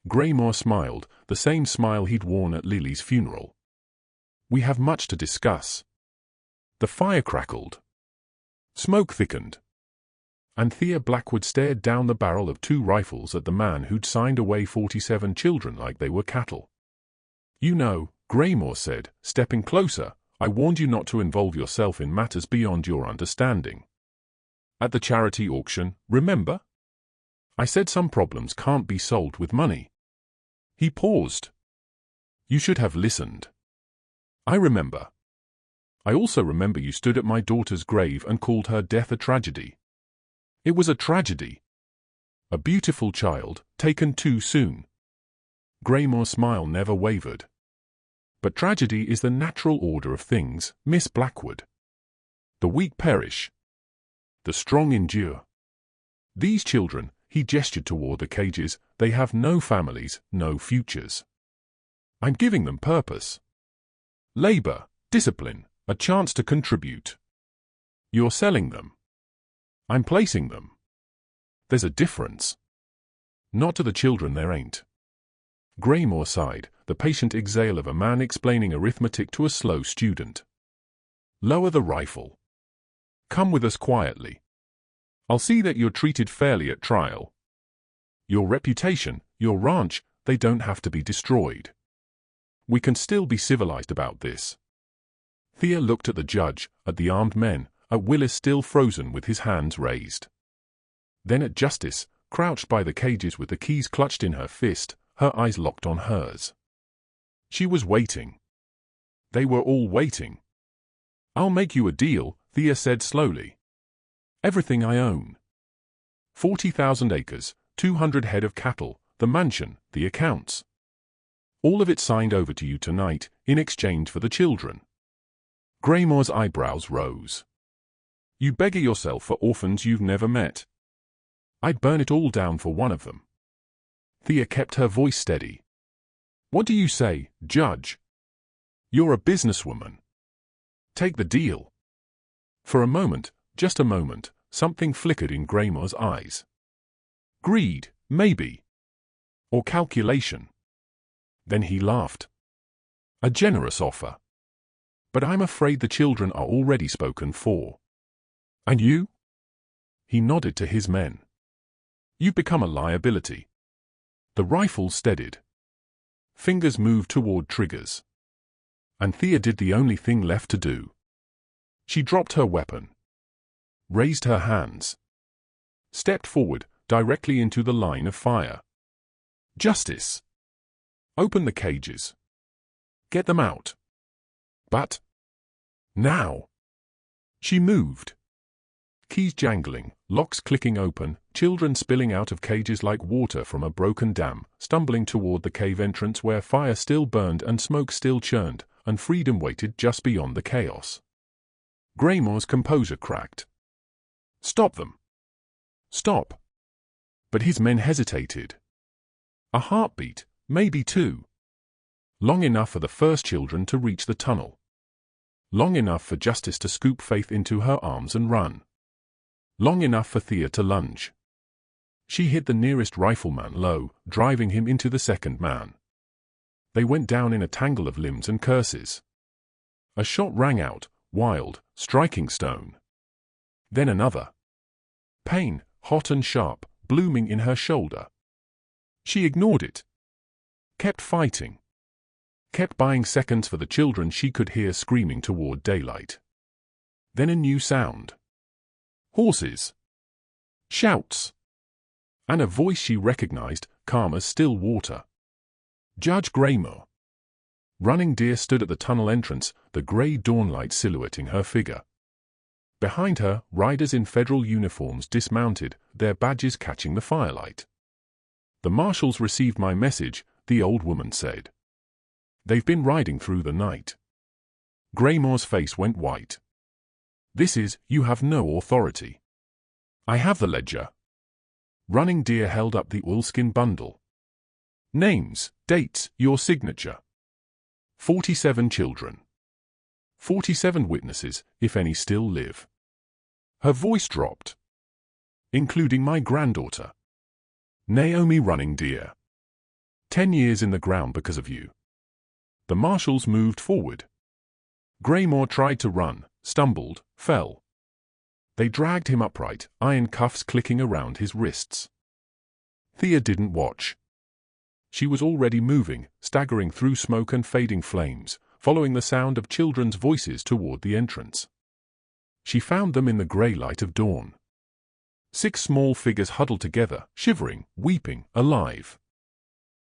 Graymore smiled, the same smile he'd worn at Lily's funeral. We have much to discuss. The fire crackled. Smoke thickened. And Thea Blackwood stared down the barrel of two rifles at the man who'd signed away 47 children like they were cattle. You know, Graymore said, stepping closer, I warned you not to involve yourself in matters beyond your understanding. At the charity auction, remember? I said some problems can't be solved with money. He paused. You should have listened. I remember. I also remember you stood at my daughter's grave and called her death a tragedy. It was a tragedy. A beautiful child, taken too soon. Graymore's smile never wavered. But tragedy is the natural order of things, Miss Blackwood. The weak perish. The strong endure. These children, he gestured toward the cages, they have no families, no futures. I'm giving them purpose. Labor, discipline, a chance to contribute. You're selling them. I'm placing them. There's a difference. Not to the children there ain't. Graymore sighed, the patient exhale of a man explaining arithmetic to a slow student. Lower the rifle. Come with us quietly. I'll see that you're treated fairly at trial. Your reputation, your ranch, they don't have to be destroyed. We can still be civilized about this. Thea looked at the judge, at the armed men, at Willis still frozen with his hands raised. Then at Justice, crouched by the cages with the keys clutched in her fist, her eyes locked on hers. She was waiting. They were all waiting. I'll make you a deal, Thea said slowly. Everything I own. 40,000 acres, 200 head of cattle, the mansion, the accounts. All of it signed over to you tonight, in exchange for the children. Graymore's eyebrows rose. You beggar yourself for orphans you've never met. I'd burn it all down for one of them. Thea kept her voice steady. What do you say, Judge? You're a businesswoman. Take the deal. For a moment, just a moment, something flickered in Graymore's eyes. Greed, maybe. Or calculation. Then he laughed. A generous offer. But I'm afraid the children are already spoken for. And you? He nodded to his men. You've become a liability. The rifle steadied. Fingers moved toward triggers. And Thea did the only thing left to do. She dropped her weapon. Raised her hands. Stepped forward, directly into the line of fire. Justice. Open the cages. Get them out. But. Now. She moved. Keys jangling, locks clicking open, children spilling out of cages like water from a broken dam, stumbling toward the cave entrance where fire still burned and smoke still churned, and freedom waited just beyond the chaos. Greymore's composure cracked. "Stop them! Stop!" But his men hesitated. A heartbeat, maybe two. Long enough for the first children to reach the tunnel. Long enough for Justice to scoop Faith into her arms and run. Long enough for Thea to lunge. She hit the nearest rifleman low, driving him into the second man. They went down in a tangle of limbs and curses. A shot rang out, wild, striking stone. Then another. Pain, hot and sharp, blooming in her shoulder. She ignored it. Kept fighting. Kept buying seconds for the children she could hear screaming toward daylight. Then a new sound. Horses. Shouts. And a voice she recognized, calm as still water. Judge Greymore. Running Deer stood at the tunnel entrance, the gray dawnlight silhouetting her figure. Behind her, riders in federal uniforms dismounted, their badges catching the firelight. "The marshals received my message," the old woman said. "They've been riding through the night." Greymore's face went white. You have no authority." "I have the ledger." Running Deer held up the oilskin bundle. "Names, dates, your signature. 47 children. 47 witnesses, if any still live." Her voice dropped. "Including my granddaughter, Naomi Running Deer. 10 years in the ground because of you." The marshals moved forward. Greymore tried to run, stumbled, fell. They dragged him upright, iron cuffs clicking around his wrists. Thea didn't watch. She was already moving, staggering through smoke and fading flames, following the sound of children's voices toward the entrance. She found them in the gray light of dawn. 6 small figures huddled together, shivering, weeping, alive.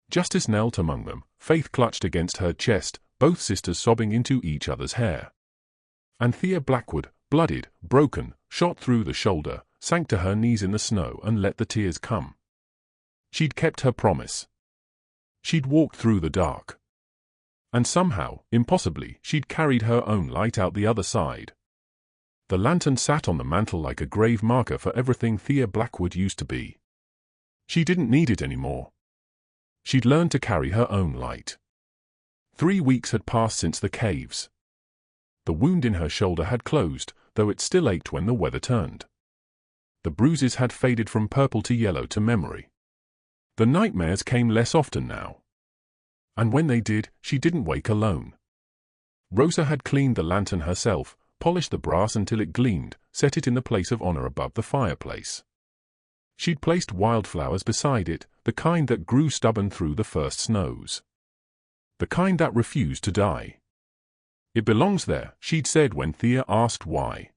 Justice knelt among them, Faith clutched against her chest, both sisters sobbing into each other's hair. And Thea Blackwood, bloodied, broken, shot through the shoulder, sank to her knees in the snow and let the tears come. She'd kept her promise. She'd walked through the dark. And somehow, impossibly, she'd carried her own light out the other side. The lantern sat on the mantel like a grave marker for everything Thea Blackwood used to be. She didn't need it anymore. She'd learned to carry her own light. 3 weeks had passed since the caves. The wound in her shoulder had closed, though it still ached when the weather turned. The bruises had faded from purple to yellow to memory. The nightmares came less often now. And when they did, she didn't wake alone. Rosa had cleaned the lantern herself, polished the brass until it gleamed, set it in the place of honor above the fireplace. She'd placed wildflowers beside it, the kind that grew stubborn through the first snows. The kind that refused to die. "It belongs there," she'd said when Thea asked why.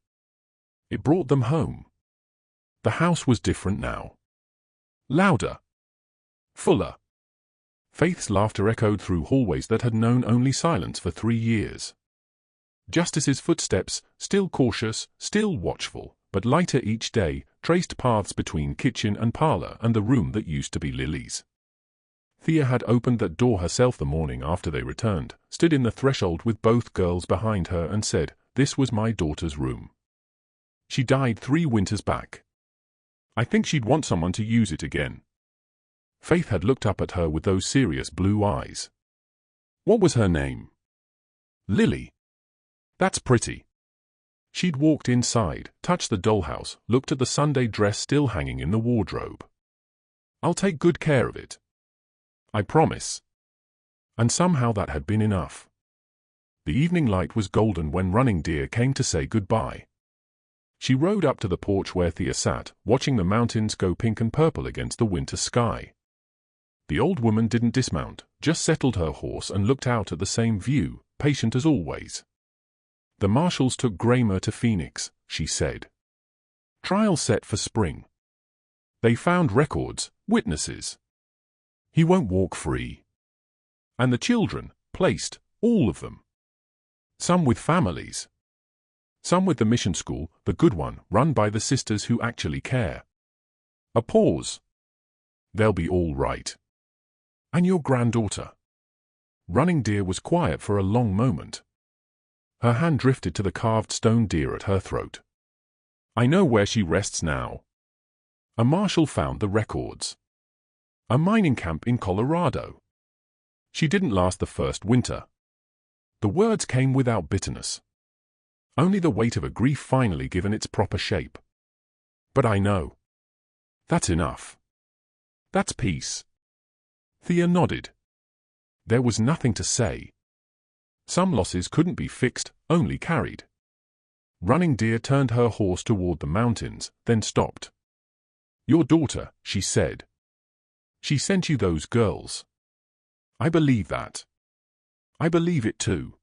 It brought them home. The house was different now. Louder. Fuller. Faith's laughter echoed through hallways that had known only silence for 3 years. Justice's footsteps, still cautious, still watchful, but lighter each day, traced paths between kitchen and parlor and the room that used to be Lily's. Thea had opened that door herself the morning after they returned, stood in the threshold with both girls behind her and said, "This was my daughter's room. She died 3 winters back. I think she'd want someone to use it again." Faith had looked up at her with those serious blue eyes. "What was her name?" "Lily." "That's pretty." She'd walked inside, touched the dollhouse, looked at the Sunday dress still hanging in the wardrobe. "I'll take good care of it. I promise." And somehow that had been enough. The evening light was golden when Running Deer came to say goodbye. She rode up to the porch where Thea sat, watching the mountains go pink and purple against the winter sky. The old woman didn't dismount, just settled her horse and looked out at the same view, patient as always. "The marshals took Greymore to Phoenix," she said. "Trial set for spring. They found records, witnesses. He won't walk free. And the children, placed, all of them. Some with families. Some with the mission school, the good one, run by the sisters who actually care. A pause. They'll be all right. And your granddaughter? Running Deer was quiet for a long moment. Her hand drifted to the carved stone deer at her throat. I know where she rests now. A marshal found the records. A mining camp in Colorado. She didn't last the first winter. The words came without bitterness. Only the weight of a grief finally given its proper shape. But I know. That's enough. That's peace. Thea nodded. There was nothing to say. Some losses couldn't be fixed, only carried. Running Deer turned her horse toward the mountains, then stopped. Your daughter, she said. She sent you those girls. I believe that. I believe it too.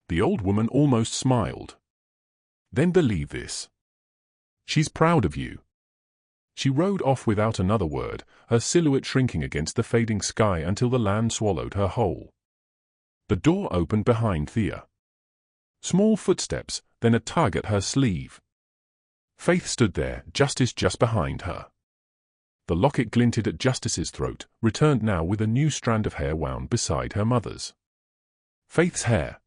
The old woman almost smiled. Then believe this. She's proud of you. She rode off without another word, her silhouette shrinking against the fading sky until the land swallowed her whole. The door opened behind Thea. Small footsteps, then a tug at her sleeve. Faith stood there, Justice just behind her. The locket glinted at Justice's throat, returned now with a new strand of hair wound beside her mother's. Faith's hair.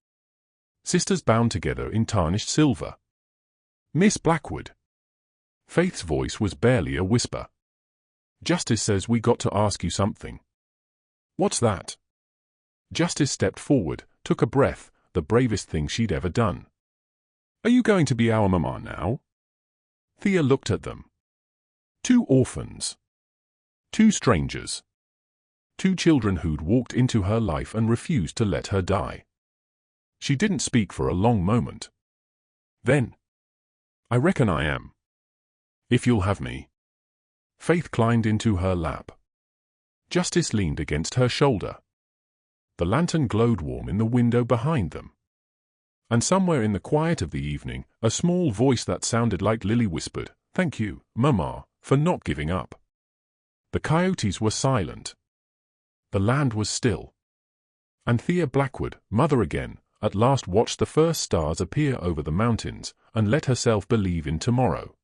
Sisters bound together in tarnished silver. Miss Blackwood. Faith's voice was barely a whisper. Justice says we got to ask you something. What's that? Justice stepped forward, took a breath, the bravest thing she'd ever done. Are you going to be our mama now? Thea looked at them. 2 orphans. 2 strangers. 2 children who'd walked into her life and refused to let her die. She didn't speak for a long moment. Then, I reckon I am. If you'll have me. Faith climbed into her lap. Justice leaned against her shoulder. The lantern glowed warm in the window behind them. And somewhere in the quiet of the evening, a small voice that sounded like Lily whispered, "Thank you, Mama, for not giving up." The coyotes were silent. The land was still. And Thea Blackwood, mother again, at last watched the first stars appear over the mountains, and let herself believe in tomorrow.